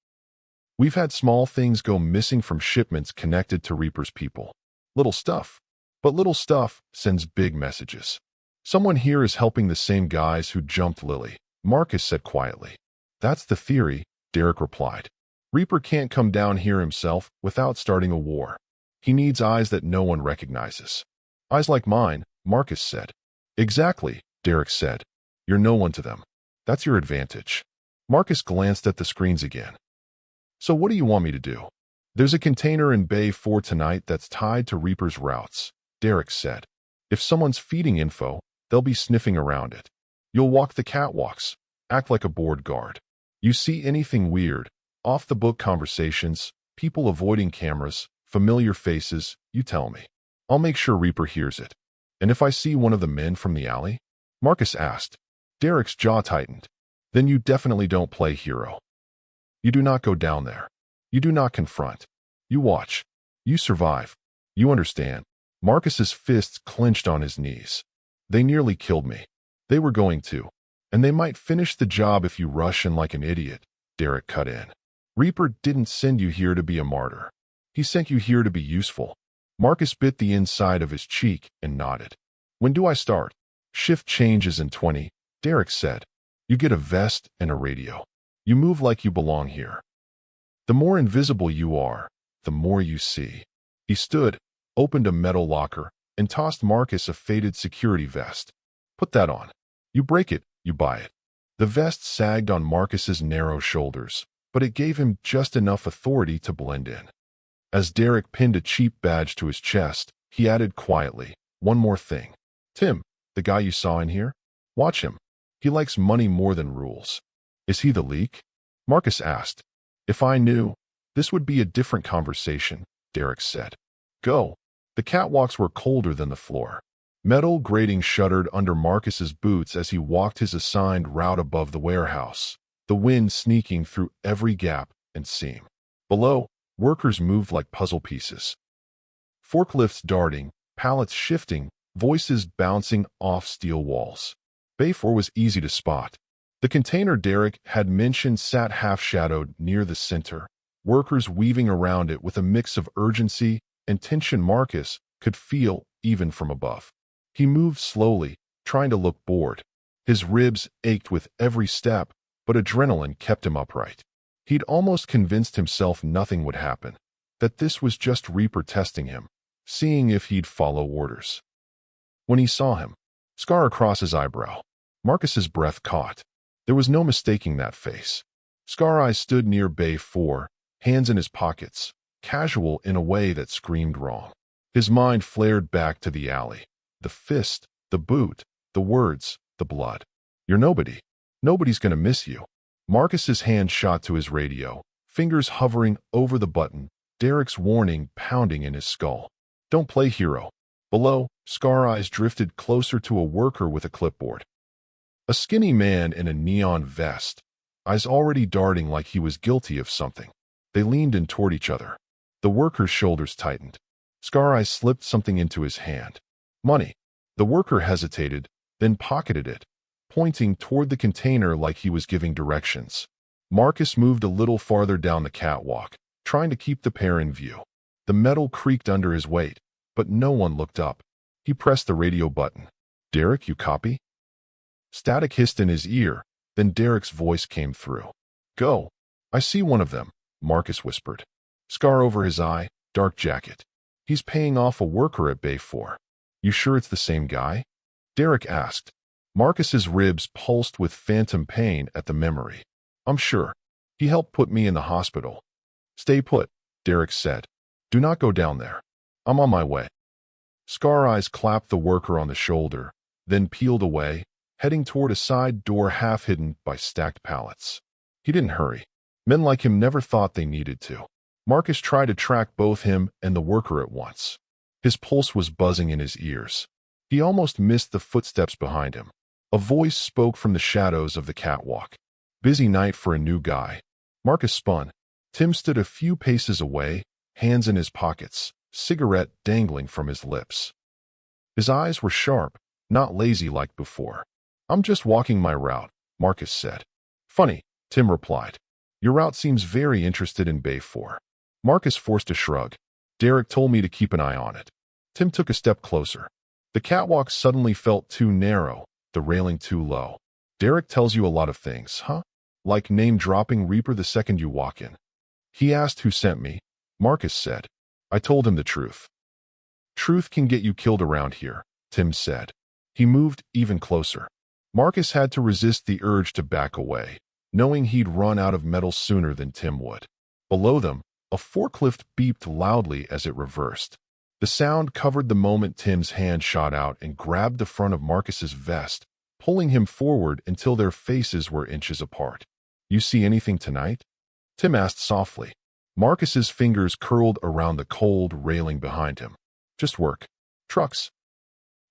We've had small things go missing from shipments connected to Reaper's people. Little stuff. But little stuff sends big messages. Someone here is helping the same guys who jumped Lily, Marcus said quietly. That's the theory, Derek replied. Reaper can't come down here himself without starting a war. He needs eyes that no one recognizes. Eyes like mine, Marcus said. Exactly, Derek said. You're no one to them. That's your advantage. Marcus glanced at the screens again. So what do you want me to do? There's a container in Bay 4 tonight that's tied to Reaper's routes, Derek said. If someone's feeding info, they'll be sniffing around it. You'll walk the catwalks, act like a board guard. You see anything weird, off-the-book conversations, people avoiding cameras, familiar faces, you tell me. I'll make sure Reaper hears it. And if I see one of the men from the alley? Marcus asked. Derek's jaw tightened. Then you definitely don't play hero. You do not go down there. You do not confront. You watch. You survive. You understand. Marcus's fists clenched on his knees. They nearly killed me. They were going to. And they might finish the job if you rush in like an idiot, Derek cut in. Reaper didn't send you here to be a martyr. He sent you here to be useful. Marcus bit the inside of his cheek and nodded. When do I start? Shift changes in 20, Derek said. You get a vest and a radio. You move like you belong here. The more invisible you are, the more you see. He stood, opened a metal locker, and tossed Marcus a faded security vest. Put that on. You break it, you buy it. The vest sagged on Marcus's narrow shoulders, but it gave him just enough authority to blend in. As Derek pinned a cheap badge to his chest, he added quietly, one more thing. Tim, the guy you saw in here? Watch him. He likes money more than rules. Is he the leak? Marcus asked. If I knew, this would be a different conversation, Derek said. Go. The catwalks were colder than the floor. Metal grating shuddered under Marcus's boots as he walked his assigned route above the warehouse, the wind sneaking through every gap and seam. Below, workers moved like puzzle pieces. Forklifts darting, pallets shifting, voices bouncing off steel walls. Bay 4 was easy to spot. The container Derek had mentioned sat half-shadowed near the center, workers weaving around it with a mix of urgency and tension Marcus could feel even from above. He moved slowly, trying to look bored. His ribs ached with every step, but adrenaline kept him upright. He'd almost convinced himself nothing would happen, that this was just Reaper testing him, seeing if he'd follow orders. When he saw him, scar across his eyebrow, Marcus's breath caught. There was no mistaking that face. Scar Eyes stood near Bay 4, hands in his pockets, casual in a way that screamed wrong. His mind flared back to the alley. The fist, the boot, the words, the blood. You're nobody. Nobody's gonna miss you. Marcus's hand shot to his radio, fingers hovering over the button, Derek's warning pounding in his skull. Don't play hero. Below, Scar Eyes drifted closer to a worker with a clipboard. A skinny man in a neon vest, eyes already darting like he was guilty of something. They leaned in toward each other. The worker's shoulders tightened. Scar Eyes slipped something into his hand. Money. The worker hesitated, then pocketed it, pointing toward the container like he was giving directions. Marcus moved a little farther down the catwalk, trying to keep the pair in view. The metal creaked under his weight, but no one looked up. He pressed the radio button. Derek, you copy? Static hissed in his ear, then Derek's voice came through. Go. I see one of them, Marcus whispered. Scar over his eye, dark jacket. He's paying off a worker at Bay 4. You sure it's the same guy? Derek asked. Marcus's ribs pulsed with phantom pain at the memory. I'm sure. He helped put me in the hospital. Stay put, Derek said. Do not go down there. I'm on my way. Scar Eyes clapped the worker on the shoulder, then peeled away, heading toward a side door half hidden by stacked pallets. He didn't hurry. Men like him never thought they needed to. Marcus tried to track both him and the worker at once. His pulse was buzzing in his ears. He almost missed the footsteps behind him. A voice spoke from the shadows of the catwalk. Busy night for a new guy. Marcus spun. Tim stood a few paces away, hands in his pockets, cigarette dangling from his lips. His eyes were sharp, not lazy like before. "I'm just walking my route," Marcus said. "Funny," Tim replied. "Your route seems very interested in Bay 4. Marcus forced a shrug. "Derek told me to keep an eye on it." Tim took a step closer. The catwalk suddenly felt too narrow, the railing too low. "Derek tells you a lot of things, huh? Like name-dropping Reaper the second you walk in." "He asked who sent me," Marcus said. "I told him the truth." "Truth can get you killed around here," Tim said. He moved even closer. Marcus had to resist the urge to back away, knowing he'd run out of metal sooner than Tim would. Below them, a forklift beeped loudly as it reversed. The sound covered the moment Tim's hand shot out and grabbed the front of Marcus's vest, pulling him forward until their faces were inches apart. "You see anything tonight?" Tim asked softly. Marcus's fingers curled around the cold railing behind him. "Just work. Trucks.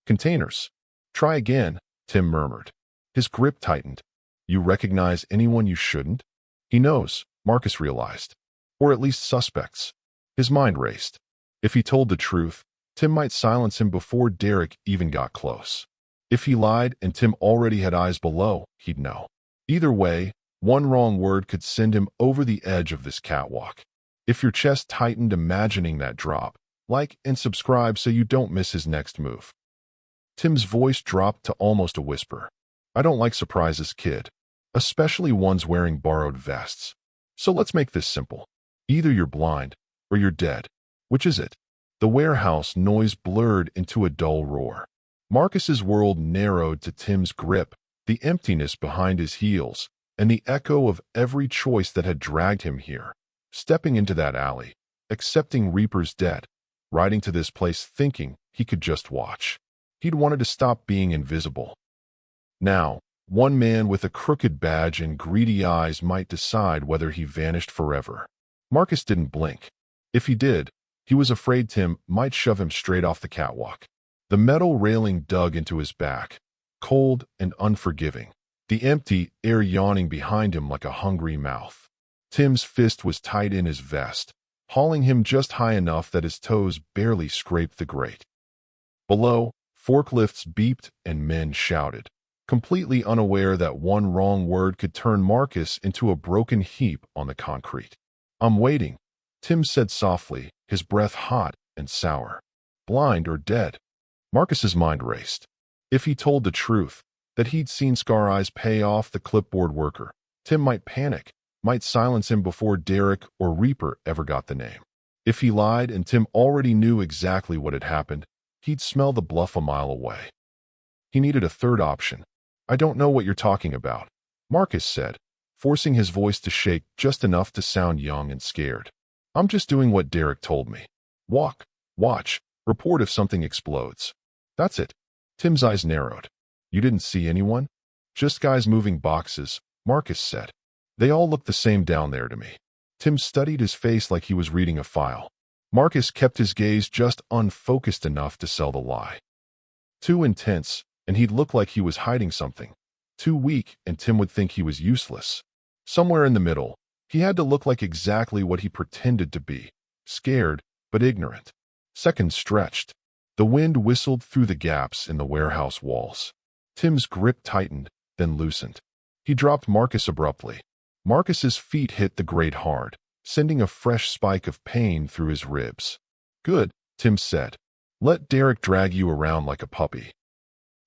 Containers." "Try again," Tim murmured. His grip tightened. "You recognize anyone you shouldn't?" "He knows," Marcus realized. "Or at least suspects." His mind raced. If he told the truth, Tim might silence him before Derek even got close. If he lied and Tim already had eyes below, he'd know. Either way, one wrong word could send him over the edge of this catwalk. If your chest tightened imagining that drop, like and subscribe so you don't miss his next move. Tim's voice dropped to almost a whisper. "I don't like surprises, kid. Especially ones wearing borrowed vests. So let's make this simple. Either you're blind, or you're dead. Which is it?" The warehouse noise blurred into a dull roar. Marcus's world narrowed to Tim's grip, the emptiness behind his heels, and the echo of every choice that had dragged him here. Stepping into that alley, accepting Reaper's debt, riding to this place thinking he could just watch. He'd wanted to stop being invisible. Now, one man with a crooked badge and greedy eyes might decide whether he vanished forever. Marcus didn't blink. If he did, he was afraid Tim might shove him straight off the catwalk. The metal railing dug into his back, cold and unforgiving, the empty air yawning behind him like a hungry mouth. Tim's fist was tight in his vest, hauling him just high enough that his toes barely scraped the grate. Below, forklifts beeped and men shouted, completely unaware that one wrong word could turn Marcus into a broken heap on the concrete. "I'm waiting," Tim said softly, his breath hot and sour. Blind or dead? Marcus's mind raced. If he told the truth, that he'd seen Scar Eyes pay off the clipboard worker, Tim might panic, might silence him before Derek or Reaper ever got the name. If he lied and Tim already knew exactly what had happened, he'd smell the bluff a mile away. He needed a third option. "I don't know what you're talking about," Marcus said, forcing his voice to shake just enough to sound young and scared. "I'm just doing what Derek told me. Walk, watch, report if something explodes. That's it." Tim's eyes narrowed. "You didn't see anyone?" "Just guys moving boxes," Marcus said. "They all look the same down there to me." Tim studied his face like he was reading a file. Marcus kept his gaze just unfocused enough to sell the lie. Too intense, and he'd look like he was hiding something. Too weak, and Tim would think he was useless. Somewhere in the middle, he had to look like exactly what he pretended to be, scared but ignorant. Seconds stretched. The wind whistled through the gaps in the warehouse walls. Tim's grip tightened, then loosened. He dropped Marcus abruptly. Marcus's feet hit the grate hard, sending a fresh spike of pain through his ribs. "Good," Tim said. "Let Derek drag you around like a puppy.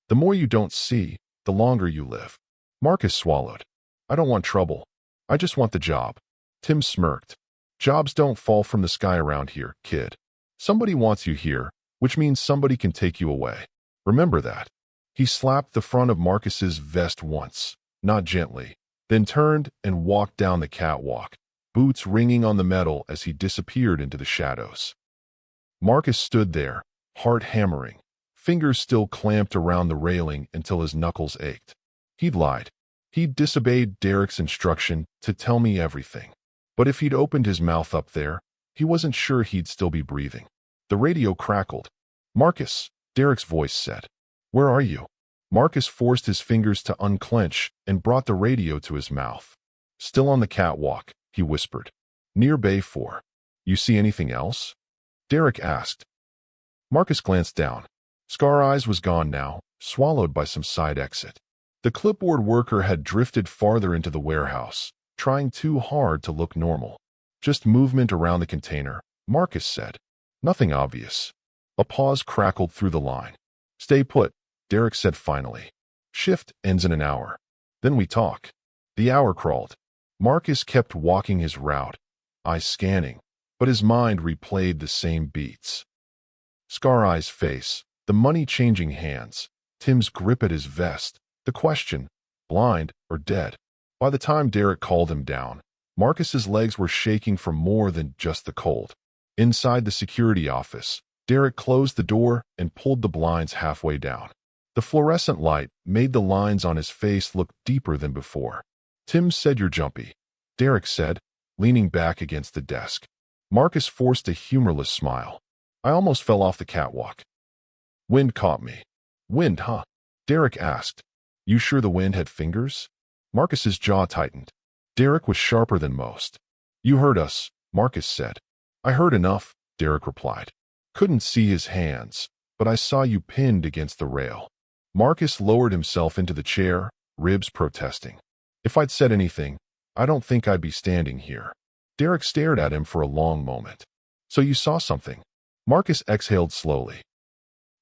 The more you don't see, the longer you live." Marcus swallowed. "I don't want trouble. I just want the job." Tim smirked. "Jobs don't fall from the sky around here, kid. Somebody wants you here, which means somebody can take you away. Remember that." He slapped the front of Marcus's vest once, not gently, then turned and walked down the catwalk, boots ringing on the metal as he disappeared into the shadows. Marcus stood there, heart hammering, fingers still clamped around the railing until his knuckles ached. He'd lied. He'd disobeyed Derek's instruction to tell me everything. But if he'd opened his mouth up there, he wasn't sure he'd still be breathing. The radio crackled. "Marcus," Derek's voice said. "Where are you?" Marcus forced his fingers to unclench and brought the radio to his mouth. "Still on the catwalk," he whispered. "Near Bay 4. You see anything else?" Derek asked. Marcus glanced down. Scar Eyes was gone now, swallowed by some side exit. The clipboard worker had drifted farther into the warehouse, trying too hard to look normal. "Just movement around the container," Marcus said. "Nothing obvious." A pause crackled through the line. "Stay put," Derek said finally. "Shift ends in an hour. Then we talk." The hour crawled. Marcus kept walking his route, eyes scanning, but his mind replayed the same beats. Scar Eye's face, the money-changing hands, Tim's grip at his vest, the question, blind or dead. By the time Derek called him down, Marcus's legs were shaking from more than just the cold. Inside the security office, Derek closed the door and pulled the blinds halfway down. The fluorescent light made the lines on his face look deeper than before. "Tim said you're jumpy," Derek said, leaning back against the desk. Marcus forced a humorless smile. "I almost fell off the catwalk. Wind caught me." "Wind, huh?" Derek asked. "You sure the wind had fingers?" Marcus's jaw tightened. Derek was sharper than most. "You heard us," Marcus said. "I heard enough," Derek replied. "Couldn't see his hands, but I saw you pinned against the rail." Marcus lowered himself into the chair, ribs protesting. "If I'd said anything, I don't think I'd be standing here." Derek stared at him for a long moment. "So you saw something?" Marcus exhaled slowly.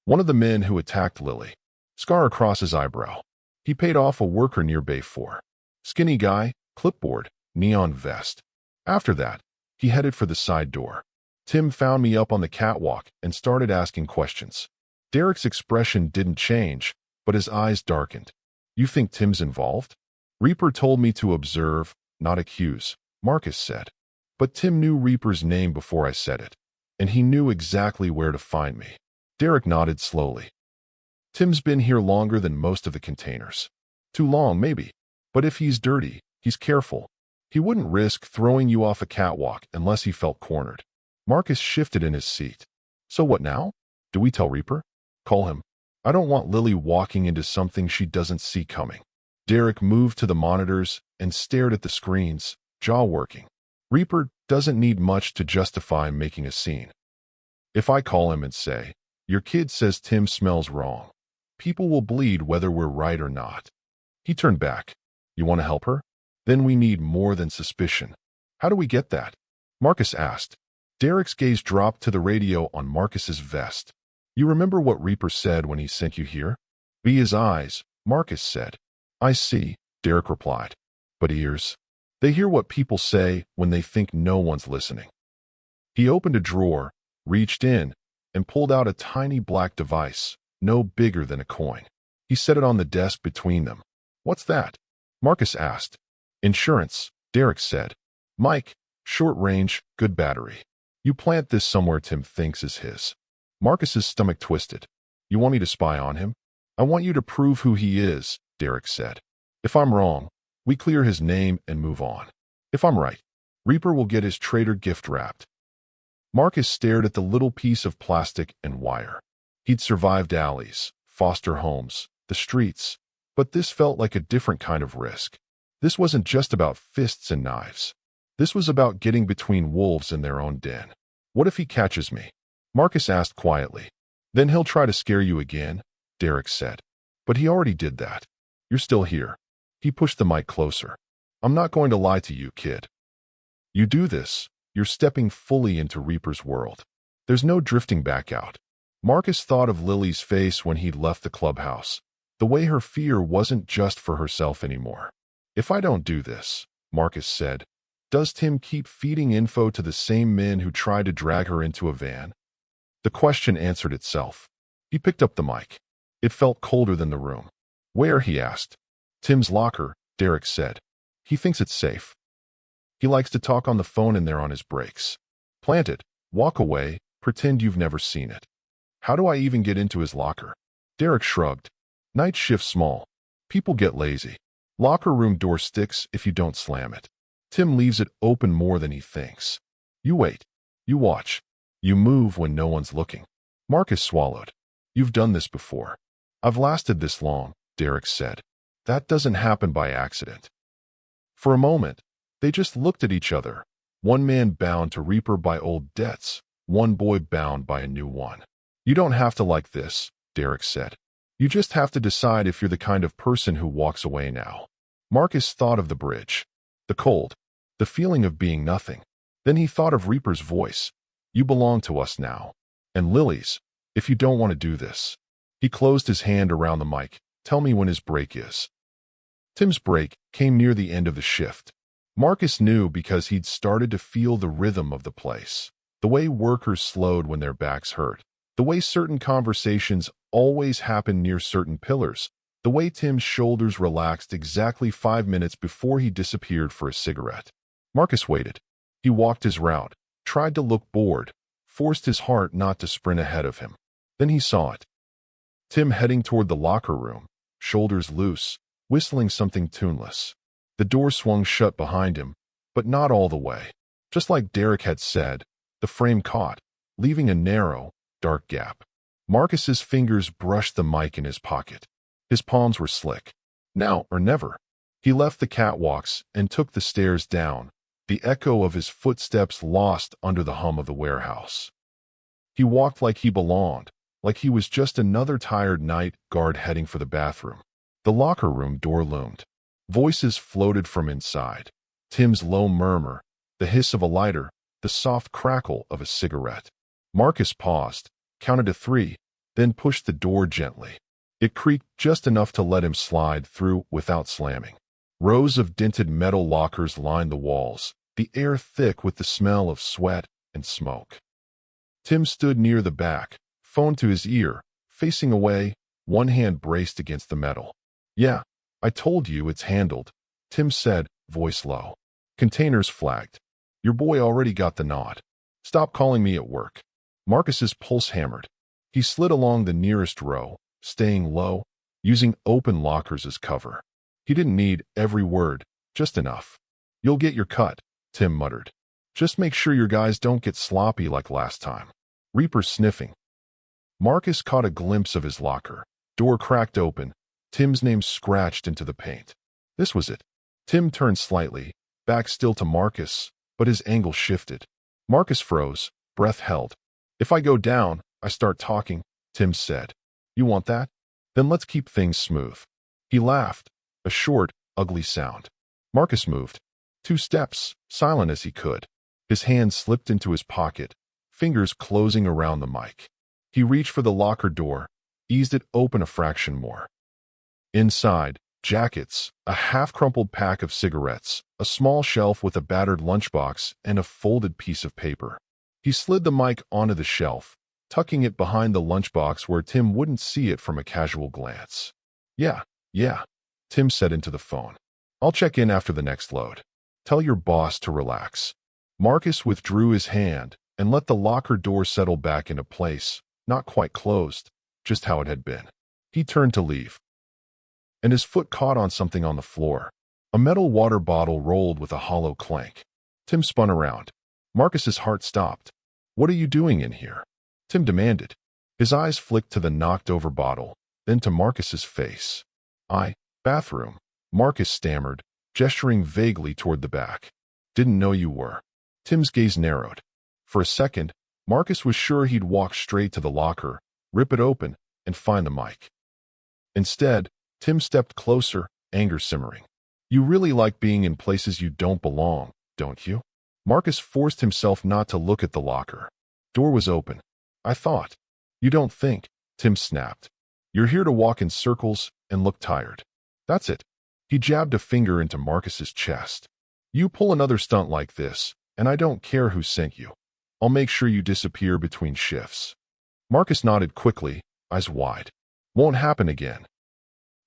"One of the men who attacked Lily." Scar across his eyebrow. "He paid off a worker near Bay 4. Skinny guy, clipboard, neon vest. After that, he headed for the side door. Tim found me up on the catwalk and started asking questions." Derek's expression didn't change, but his eyes darkened. "You think Tim's involved?" "Reaper told me to observe, not accuse," Marcus said. "But Tim knew Reaper's name before I said it, and he knew exactly where to find me." Derek nodded slowly. "Tim's been here longer than most of the containers. Too long, maybe. But if he's dirty, he's careful. He wouldn't risk throwing you off a catwalk unless he felt cornered." Marcus shifted in his seat. "So what now? Do we tell Reaper?" "Call him. I don't want Lily walking into something she doesn't see coming." Derek moved to the monitors and stared at the screens, jaw working. "Reaper doesn't need much to justify making a scene. If I call him and say, 'Your kid says Tim smells wrong,' people will bleed whether we're right or not." He turned back. "You want to help her? Then we need more than suspicion." "How do we get that?" Marcus asked. Derek's gaze dropped to the radio on Marcus's vest. "You remember what Reaper said when he sent you here?" "Be his eyes," Marcus said. "I see," Derek replied. "But ears? They hear what people say when they think no one's listening." He opened a drawer, reached in, and pulled out a tiny black device, no bigger than a coin. He set it on the desk between them. "What's that?" Marcus asked. "Insurance," Derek said. "Mike, short range, good battery. You plant this somewhere Tim thinks is his." Marcus's stomach twisted. "You want me to spy on him?" "I want you to prove who he is," Derek said. "If I'm wrong, we clear his name and move on. If I'm right, Reaper will get his traitor gift wrapped." Marcus stared at the little piece of plastic and wire. He'd survived alleys, foster homes, the streets, but this felt like a different kind of risk. This wasn't just about fists and knives. This was about getting between wolves in their own den. "What if he catches me?" Marcus asked quietly. "Then he'll try to scare you again," Derek said. "But he already did that. You're still here." He pushed the mic closer. "I'm not going to lie to you, kid. You do this, you're stepping fully into Reaper's world. There's no drifting back out." Marcus thought of Lily's face when he'd left the clubhouse, the way her fear wasn't just for herself anymore. "If I don't do this," Marcus said, "does Tim keep feeding info to the same men who tried to drag her into a van?" The question answered itself. He picked up the mic. It felt colder than the room. "Where?" he asked. "Tim's locker," Derek said. "He thinks it's safe. He likes to talk on the phone in there on his breaks. Plant it, walk away, pretend you've never seen it." "How do I even get into his locker?" Derek shrugged. "Night shift's small. People get lazy. Locker room door sticks if you don't slam it. Tim leaves it open more than he thinks. You wait. You watch. You move when no one's looking. Marcus swallowed. You've done this before. I've lasted this long, Derek said. That doesn't happen by accident. For a moment, they just looked at each other. One man bound to Reaper by old debts, one boy bound by a new one. You don't have to like this, Derek said. You just have to decide if you're the kind of person who walks away now. Marcus thought of the bridge, the cold, the feeling of being nothing. Then he thought of Reaper's voice. You belong to us now. And Lily's, if you don't want to do this. He closed his hand around the mic. Tell me when his break is. Tim's break came near the end of the shift. Marcus knew because he'd started to feel the rhythm of the place. The way workers slowed when their backs hurt. The way certain conversations always happened near certain pillars. The way Tim's shoulders relaxed exactly 5 minutes before he disappeared for a cigarette. Marcus waited. He walked his route, tried to look bored, forced his heart not to sprint ahead of him. Then he saw it. Tim heading toward the locker room, shoulders loose, whistling something tuneless. The door swung shut behind him, but not all the way. Just like Derek had said, the frame caught, leaving a narrow, dark gap. Marcus's fingers brushed the mic in his pocket. His palms were slick. Now or never. He left the catwalks and took the stairs down, the echo of his footsteps lost under the hum of the warehouse. He walked like he belonged, like he was just another tired night guard heading for the bathroom. The locker room door loomed. Voices floated from inside. Tim's low murmur, the hiss of a lighter, the soft crackle of a cigarette. Marcus paused, counted to 3, then pushed the door gently. It creaked just enough to let him slide through without slamming. Rows of dented metal lockers lined the walls, the air thick with the smell of sweat and smoke. Tim stood near the back, phone to his ear, facing away, one hand braced against the metal. Yeah, I told you it's handled, Tim said, voice low. Containers flagged. Your boy already got the nod. Stop calling me at work. Marcus's pulse hammered. He slid along the nearest row, staying low, using open lockers as cover. He didn't need every word, just enough. You'll get your cut, Tim muttered. Just make sure your guys don't get sloppy like last time. Reaper sniffing. Marcus caught a glimpse of his locker. Door cracked open. Tim's name scratched into the paint. This was it. Tim turned slightly, back still to Marcus, but his angle shifted. Marcus froze, breath held. If I go down, I start talking, Tim said. You want that? Then let's keep things smooth. He laughed, a short, ugly sound. Marcus moved. 2 steps, silent as he could. His hand slipped into his pocket, fingers closing around the mic. He reached for the locker door, eased it open a fraction more. Inside, jackets, a half-crumpled pack of cigarettes, a small shelf with a battered lunchbox, and a folded piece of paper. He slid the mic onto the shelf, tucking it behind the lunchbox where Tim wouldn't see it from a casual glance. Yeah, Tim said into the phone. I'll check in after the next load. Tell your boss to relax. Marcus withdrew his hand and let the locker door settle back into place, not quite closed, just how it had been. He turned to leave. And his foot caught on something on the floor. A metal water bottle rolled with a hollow clank. Tim spun around. Marcus's heart stopped. What are you doing in here? Tim demanded. His eyes flicked to the knocked-over bottle, then to Marcus's face. Bathroom, Marcus stammered, gesturing vaguely toward the back. Didn't know you were. Tim's gaze narrowed. For a second, Marcus was sure he'd walk straight to the locker, rip it open, and find the mic. Instead, Tim stepped closer, anger simmering. You really like being in places you don't belong, don't you? Marcus forced himself not to look at the locker. Door was open. I thought. You don't think, Tim snapped. You're here to walk in circles and look tired. That's it. He jabbed a finger into Marcus's chest. You pull another stunt like this, and I don't care who sent you. I'll make sure you disappear between shifts. Marcus nodded quickly, eyes wide. Won't happen again.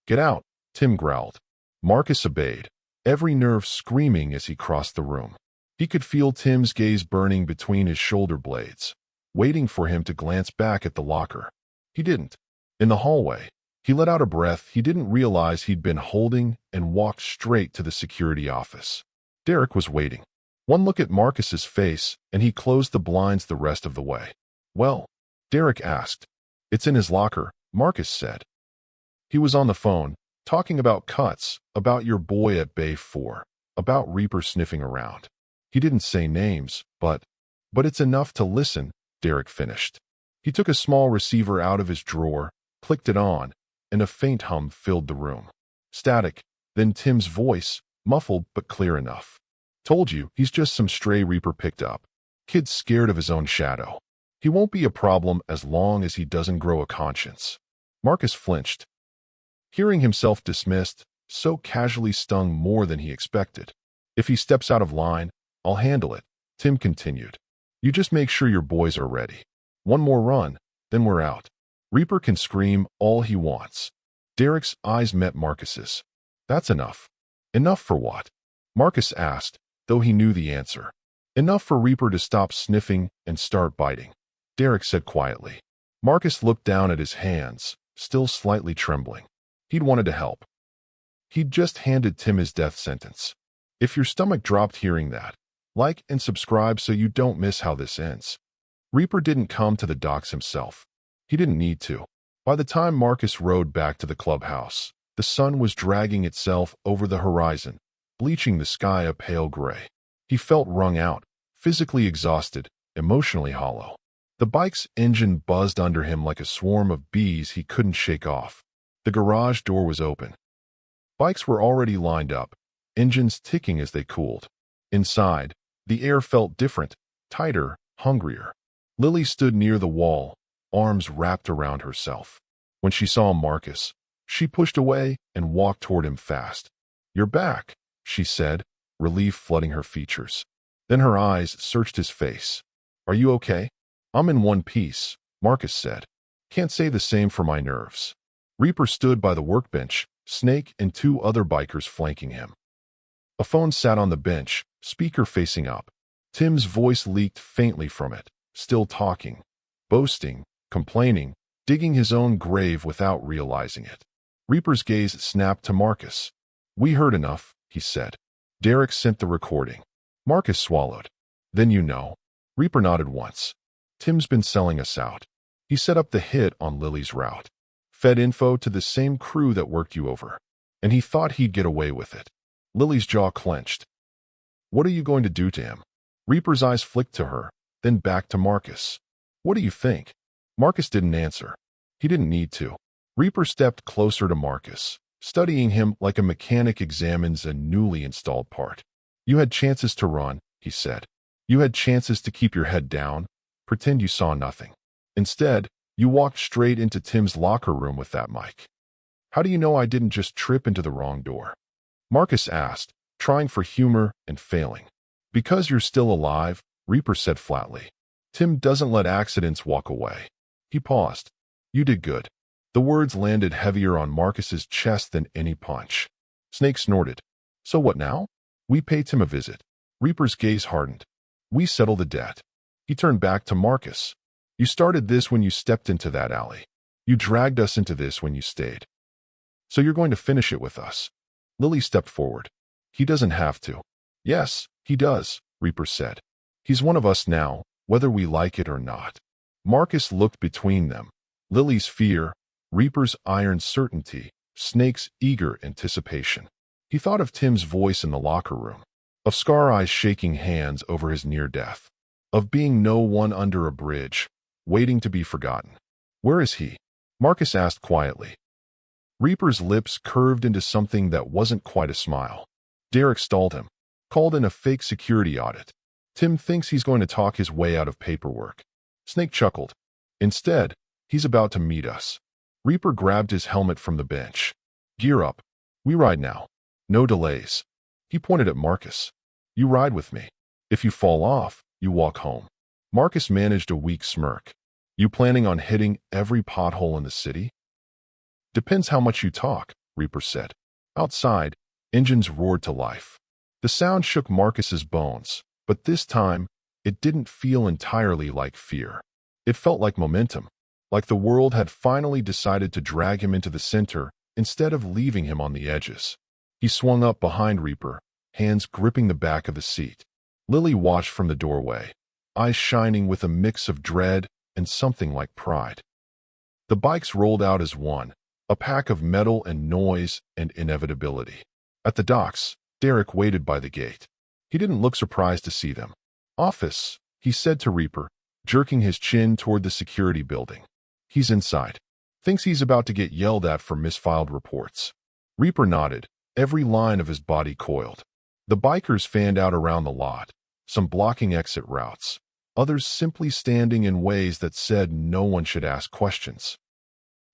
Get out, Tim growled. Marcus obeyed, every nerve screaming as he crossed the room. He could feel Tim's gaze burning between his shoulder blades, waiting for him to glance back at the locker. He didn't. In the hallway, he let out a breath he didn't realize he'd been holding and walked straight to the security office. Derek was waiting. One look at Marcus's face, and he closed the blinds the rest of the way. "Well?" Derek asked. "It's in his locker," Marcus said. He was on the phone, talking about cuts, about your boy at Bay 4, about Reaper sniffing around. He didn't say names, but it's enough to listen, Derek finished. He took a small receiver out of his drawer, clicked it on, and a faint hum filled the room. Static, then Tim's voice, muffled but clear enough. "Told you, he's just some stray Reaper picked up. Kid's scared of his own shadow. He won't be a problem as long as he doesn't grow a conscience." Marcus flinched. Hearing himself dismissed, so casually stung more than he expected. "If he steps out of line, I'll handle it," Tim continued. "You just make sure your boys are ready. One more run, then we're out. Reaper can scream all he wants." Derek's eyes met Marcus's. "That's enough." "Enough for what?" Marcus asked, though he knew the answer. "Enough for Reaper to stop sniffing and start biting," Derek said quietly. Marcus looked down at his hands, still slightly trembling. He'd wanted to help. He'd just handed Tim his death sentence. If your stomach dropped hearing that, like and subscribe so you don't miss how this ends. Reaper didn't come to the docks himself. He didn't need to. By the time Marcus rode back to the clubhouse, the sun was dragging itself over the horizon, bleaching the sky a pale gray. He felt wrung out, physically exhausted, emotionally hollow. The bike's engine buzzed under him like a swarm of bees he couldn't shake off. The garage door was open. Bikes were already lined up, engines ticking as they cooled. Inside, the air felt different, tighter, hungrier. Lily stood near the wall, arms wrapped around herself. When she saw Marcus, she pushed away and walked toward him fast. "You're back," she said, relief flooding her features. Then her eyes searched his face. "Are you okay?" "I'm in one piece," Marcus said. "Can't say the same for my nerves." Reaper stood by the workbench, Snake and two other bikers flanking him. A phone sat on the bench, speaker facing up. Tim's voice leaked faintly from it, still talking, boasting, complaining, digging his own grave without realizing it. Reaper's gaze snapped to Marcus. "We heard enough," he said. Derek sent the recording. Marcus swallowed. "Then you know." Reaper nodded once. "Tim's been selling us out. He set up the hit on Lily's route. Fed info to the same crew that worked you over. And he thought he'd get away with it." Lily's jaw clenched. "What are you going to do to him?" Reaper's eyes flicked to her, then back to Marcus. "What do you think?" Marcus didn't answer. He didn't need to. Reaper stepped closer to Marcus, studying him like a mechanic examines a newly installed part. "You had chances to run," he said. "You had chances to keep your head down, pretend you saw nothing. Instead, you walked straight into Tim's locker room with that mic. How do you know I didn't just trip into the wrong door?" Marcus asked, trying for humor and failing. "Because you're still alive," Reaper said flatly. "Tim doesn't let accidents walk away." He paused. "You did good." The words landed heavier on Marcus's chest than any punch. Snake snorted. "So what now?" "We pay Tim a visit." Reaper's gaze hardened. "We settle the debt." He turned back to Marcus. "You started this when you stepped into that alley. You dragged us into this when you stayed. So you're going to finish it with us." Lily stepped forward. "He doesn't have to." "Yes, he does," Reaper said. "He's one of us now, whether we like it or not." Marcus looked between them. Lily's fear, Reaper's iron certainty, Snake's eager anticipation. He thought of Tim's voice in the locker room, of Scar Eyes shaking hands over his near death, of being no one under a bridge, waiting to be forgotten. "Where is he?" Marcus asked quietly. Reaper's lips curved into something that wasn't quite a smile. Derek stalled him, called in a fake security audit. "Tim thinks he's going to talk his way out of paperwork." Snake chuckled. "Instead, he's about to meet us." Reaper grabbed his helmet from the bench. "Gear up. We ride now. No delays." He pointed at Marcus. "You ride with me. If you fall off, you walk home." Marcus managed a weak smirk. "You planning on hitting every pothole in the city?" "Depends how much you talk," Reaper said. Outside, engines roared to life. The sound shook Marcus's bones, but this time, it didn't feel entirely like fear. It felt like momentum, like the world had finally decided to drag him into the center instead of leaving him on the edges. He swung up behind Reaper, hands gripping the back of the seat. Lily watched from the doorway, eyes shining with a mix of dread and something like pride. The bikes rolled out as one, a pack of metal and noise and inevitability. At the docks, Derek waited by the gate. He didn't look surprised to see them. "Office," he said to Reaper, jerking his chin toward the security building. "He's inside. Thinks he's about to get yelled at for misfiled reports." Reaper nodded, every line of his body coiled. The bikers fanned out around the lot, some blocking exit routes, others simply standing in ways that said no one should ask questions.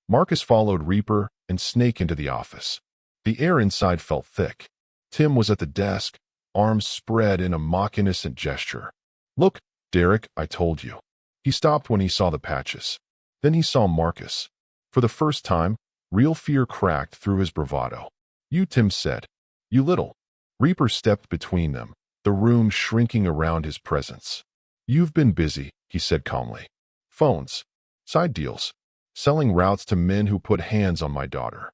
Marcus followed Reaper and Snake into the office. The air inside felt thick. Tim was at the desk, arms spread in a mock-innocent gesture. "Look, Derek, I told you." He stopped when he saw the patches. Then he saw Marcus. For the first time, real fear cracked through his bravado. "You," Tim said. "You little." Reaper stepped between them, the room shrinking around his presence. "You've been busy," he said calmly. "Phones. Side deals. Selling routes to men who put hands on my daughter."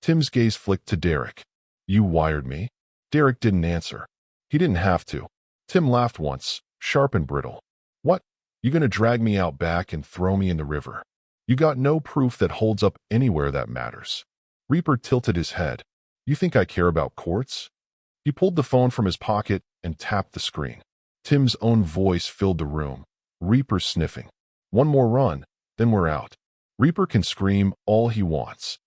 Tim's gaze flicked to Derek. "You wired me?" Derek didn't answer. He didn't have to. Tim laughed once, sharp and brittle. "What? You gonna drag me out back and throw me in the river? You got no proof that holds up anywhere that matters." Reaper tilted his head. "You think I care about courts?" He pulled the phone from his pocket and tapped the screen. Tim's own voice filled the room, Reaper sniffing. "One more run, then we're out. Reaper can scream all he wants."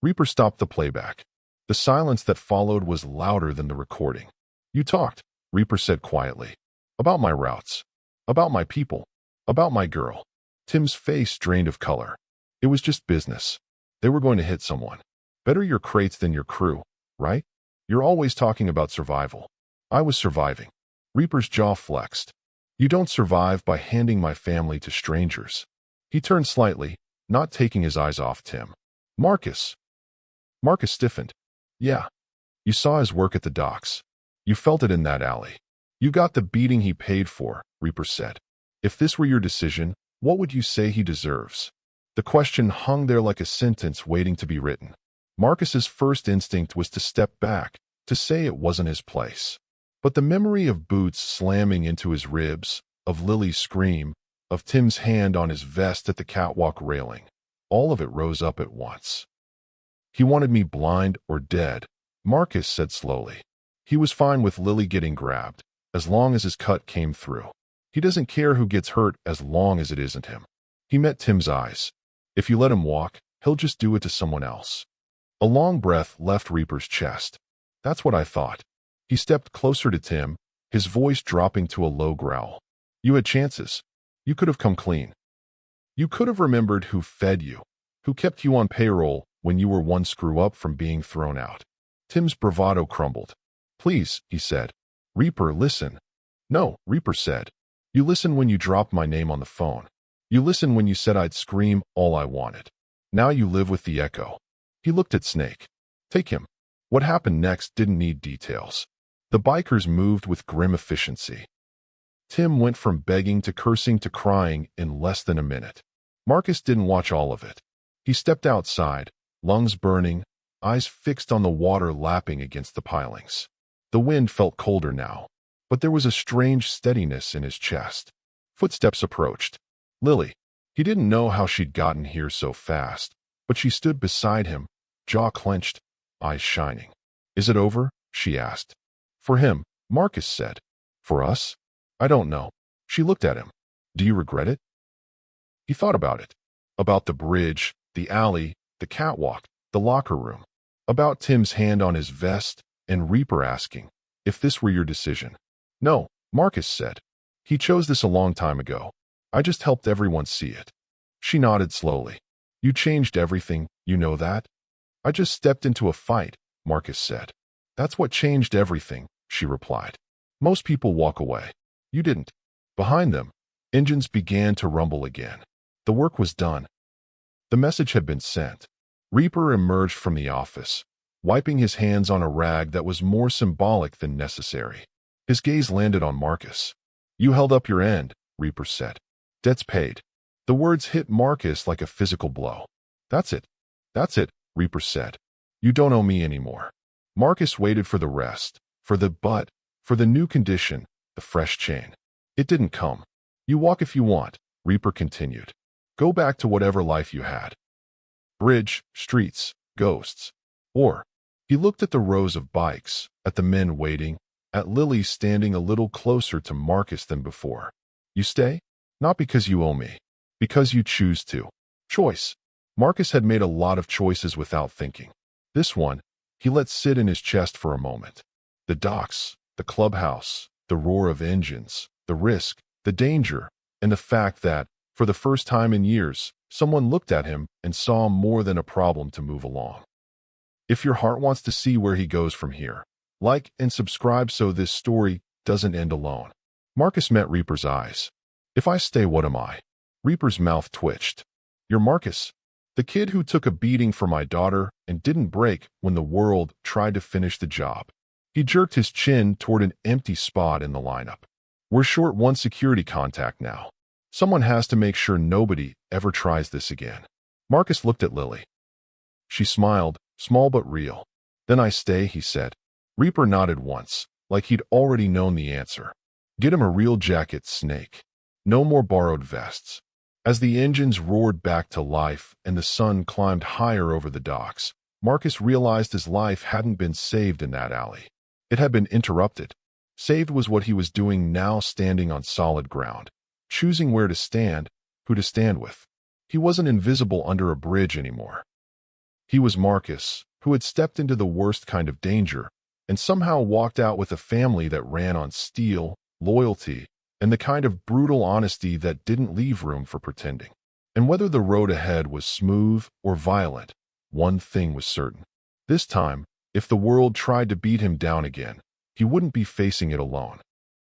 Reaper stopped the playback. The silence that followed was louder than the recording. "You talked," Reaper said quietly. "About my routes. About my people. About my girl." Tim's face drained of color. It was just business. They were going to hit someone. Better your crates than your crew, right? You're always talking about survival. I was surviving. Reaper's jaw flexed. "You don't survive by handing my family to strangers." He turned slightly, not taking his eyes off Tim. "Marcus." Marcus stiffened. "Yeah. You saw his work at the docks. You felt it in that alley. You got the beating he paid for," Reaper said. "If this were your decision, what would you say he deserves?" The question hung there like a sentence waiting to be written. Marcus's first instinct was to step back, to say it wasn't his place. But the memory of boots slamming into his ribs, of Lily's scream, of Tim's hand on his vest at the catwalk railing, all of it rose up at once. "He wanted me blind or dead," Marcus said slowly. "He was fine with Lily getting grabbed, as long as his cut came through. He doesn't care who gets hurt as long as it isn't him." He met Tim's eyes. "If you let him walk, he'll just do it to someone else." A long breath left Reaper's chest. "That's what I thought." He stepped closer to Tim, his voice dropping to a low growl. "You had chances. You could have come clean. You could have remembered who fed you, who kept you on payroll when you were one screw-up from being thrown out." Tim's bravado crumbled. "Please," he said. "Reaper, listen." "No," Reaper said. "You listen when you dropped my name on the phone. You listen when you said I'd scream all I wanted. Now you live with the echo." He looked at Snake. "Take him." What happened next didn't need details. The bikers moved with grim efficiency. Tim went from begging to cursing to crying in less than a minute. Marcus didn't watch all of it. He stepped outside, lungs burning, eyes fixed on the water lapping against the pilings. The wind felt colder now, but there was a strange steadiness in his chest. Footsteps approached. Lily. He didn't know how she'd gotten here so fast, but she stood beside him, jaw clenched, eyes shining. "Is it over?" she asked. "For him," Marcus said. "For us? I don't know." She looked at him. "Do you regret it?" He thought about it. About the bridge, the alley, the catwalk, the locker room. About Tim's hand on his vest, and Reaper asking, "If this were your decision." "No," Marcus said. "He chose this a long time ago. I just helped everyone see it." She nodded slowly. "You changed everything, you know that?" "I just stepped into a fight," Marcus said. "That's what changed everything," she replied. "Most people walk away. You didn't." Behind them, engines began to rumble again. The work was done. The message had been sent. Reaper emerged from the office, wiping his hands on a rag that was more symbolic than necessary. His gaze landed on Marcus. "You held up your end," Reaper said. "Debt's paid." The words hit Marcus like a physical blow. "That's it. That's it," Reaper said. "You don't owe me anymore." Marcus waited for the rest, for the "but" for the new condition, the fresh chain. It didn't come. You walk if you want, Reaper continued. Go back to whatever life you had. Bridge, streets, ghosts. Or, he looked at the rows of bikes, at the men waiting, at Lily standing a little closer to Marcus than before. You stay? Not because you owe me. Because you choose to. Choice. Marcus had made a lot of choices without thinking. This one, he let sit in his chest for a moment. The docks, the clubhouse, the roar of engines, the risk, the danger, and the fact that, for the first time in years, someone looked at him and saw more than a problem to move along. If your heart wants to see where he goes from here, like and subscribe so this story doesn't end alone. Marcus met Reaper's eyes. If I stay, what am I? Reaper's mouth twitched. You're Marcus, the kid who took a beating for my daughter and didn't break when the world tried to finish the job. He jerked his chin toward an empty spot in the lineup. We're short one security contact now. Someone has to make sure nobody ever tries this again. Marcus looked at Lily. She smiled, small but real. Then I stay, he said. Reaper nodded once, like he'd already known the answer. Get him a real jacket, Snake. No more borrowed vests. As the engines roared back to life and the sun climbed higher over the docks, Marcus realized his life hadn't been saved in that alley. It had been interrupted. Saved was what he was doing now, standing on solid ground, choosing where to stand, who to stand with. He wasn't invisible under a bridge anymore. He was Marcus, who had stepped into the worst kind of danger and somehow walked out with a family that ran on steel, loyalty, and the kind of brutal honesty that didn't leave room for pretending. And whether the road ahead was smooth or violent, one thing was certain. This time, if the world tried to beat him down again, he wouldn't be facing it alone.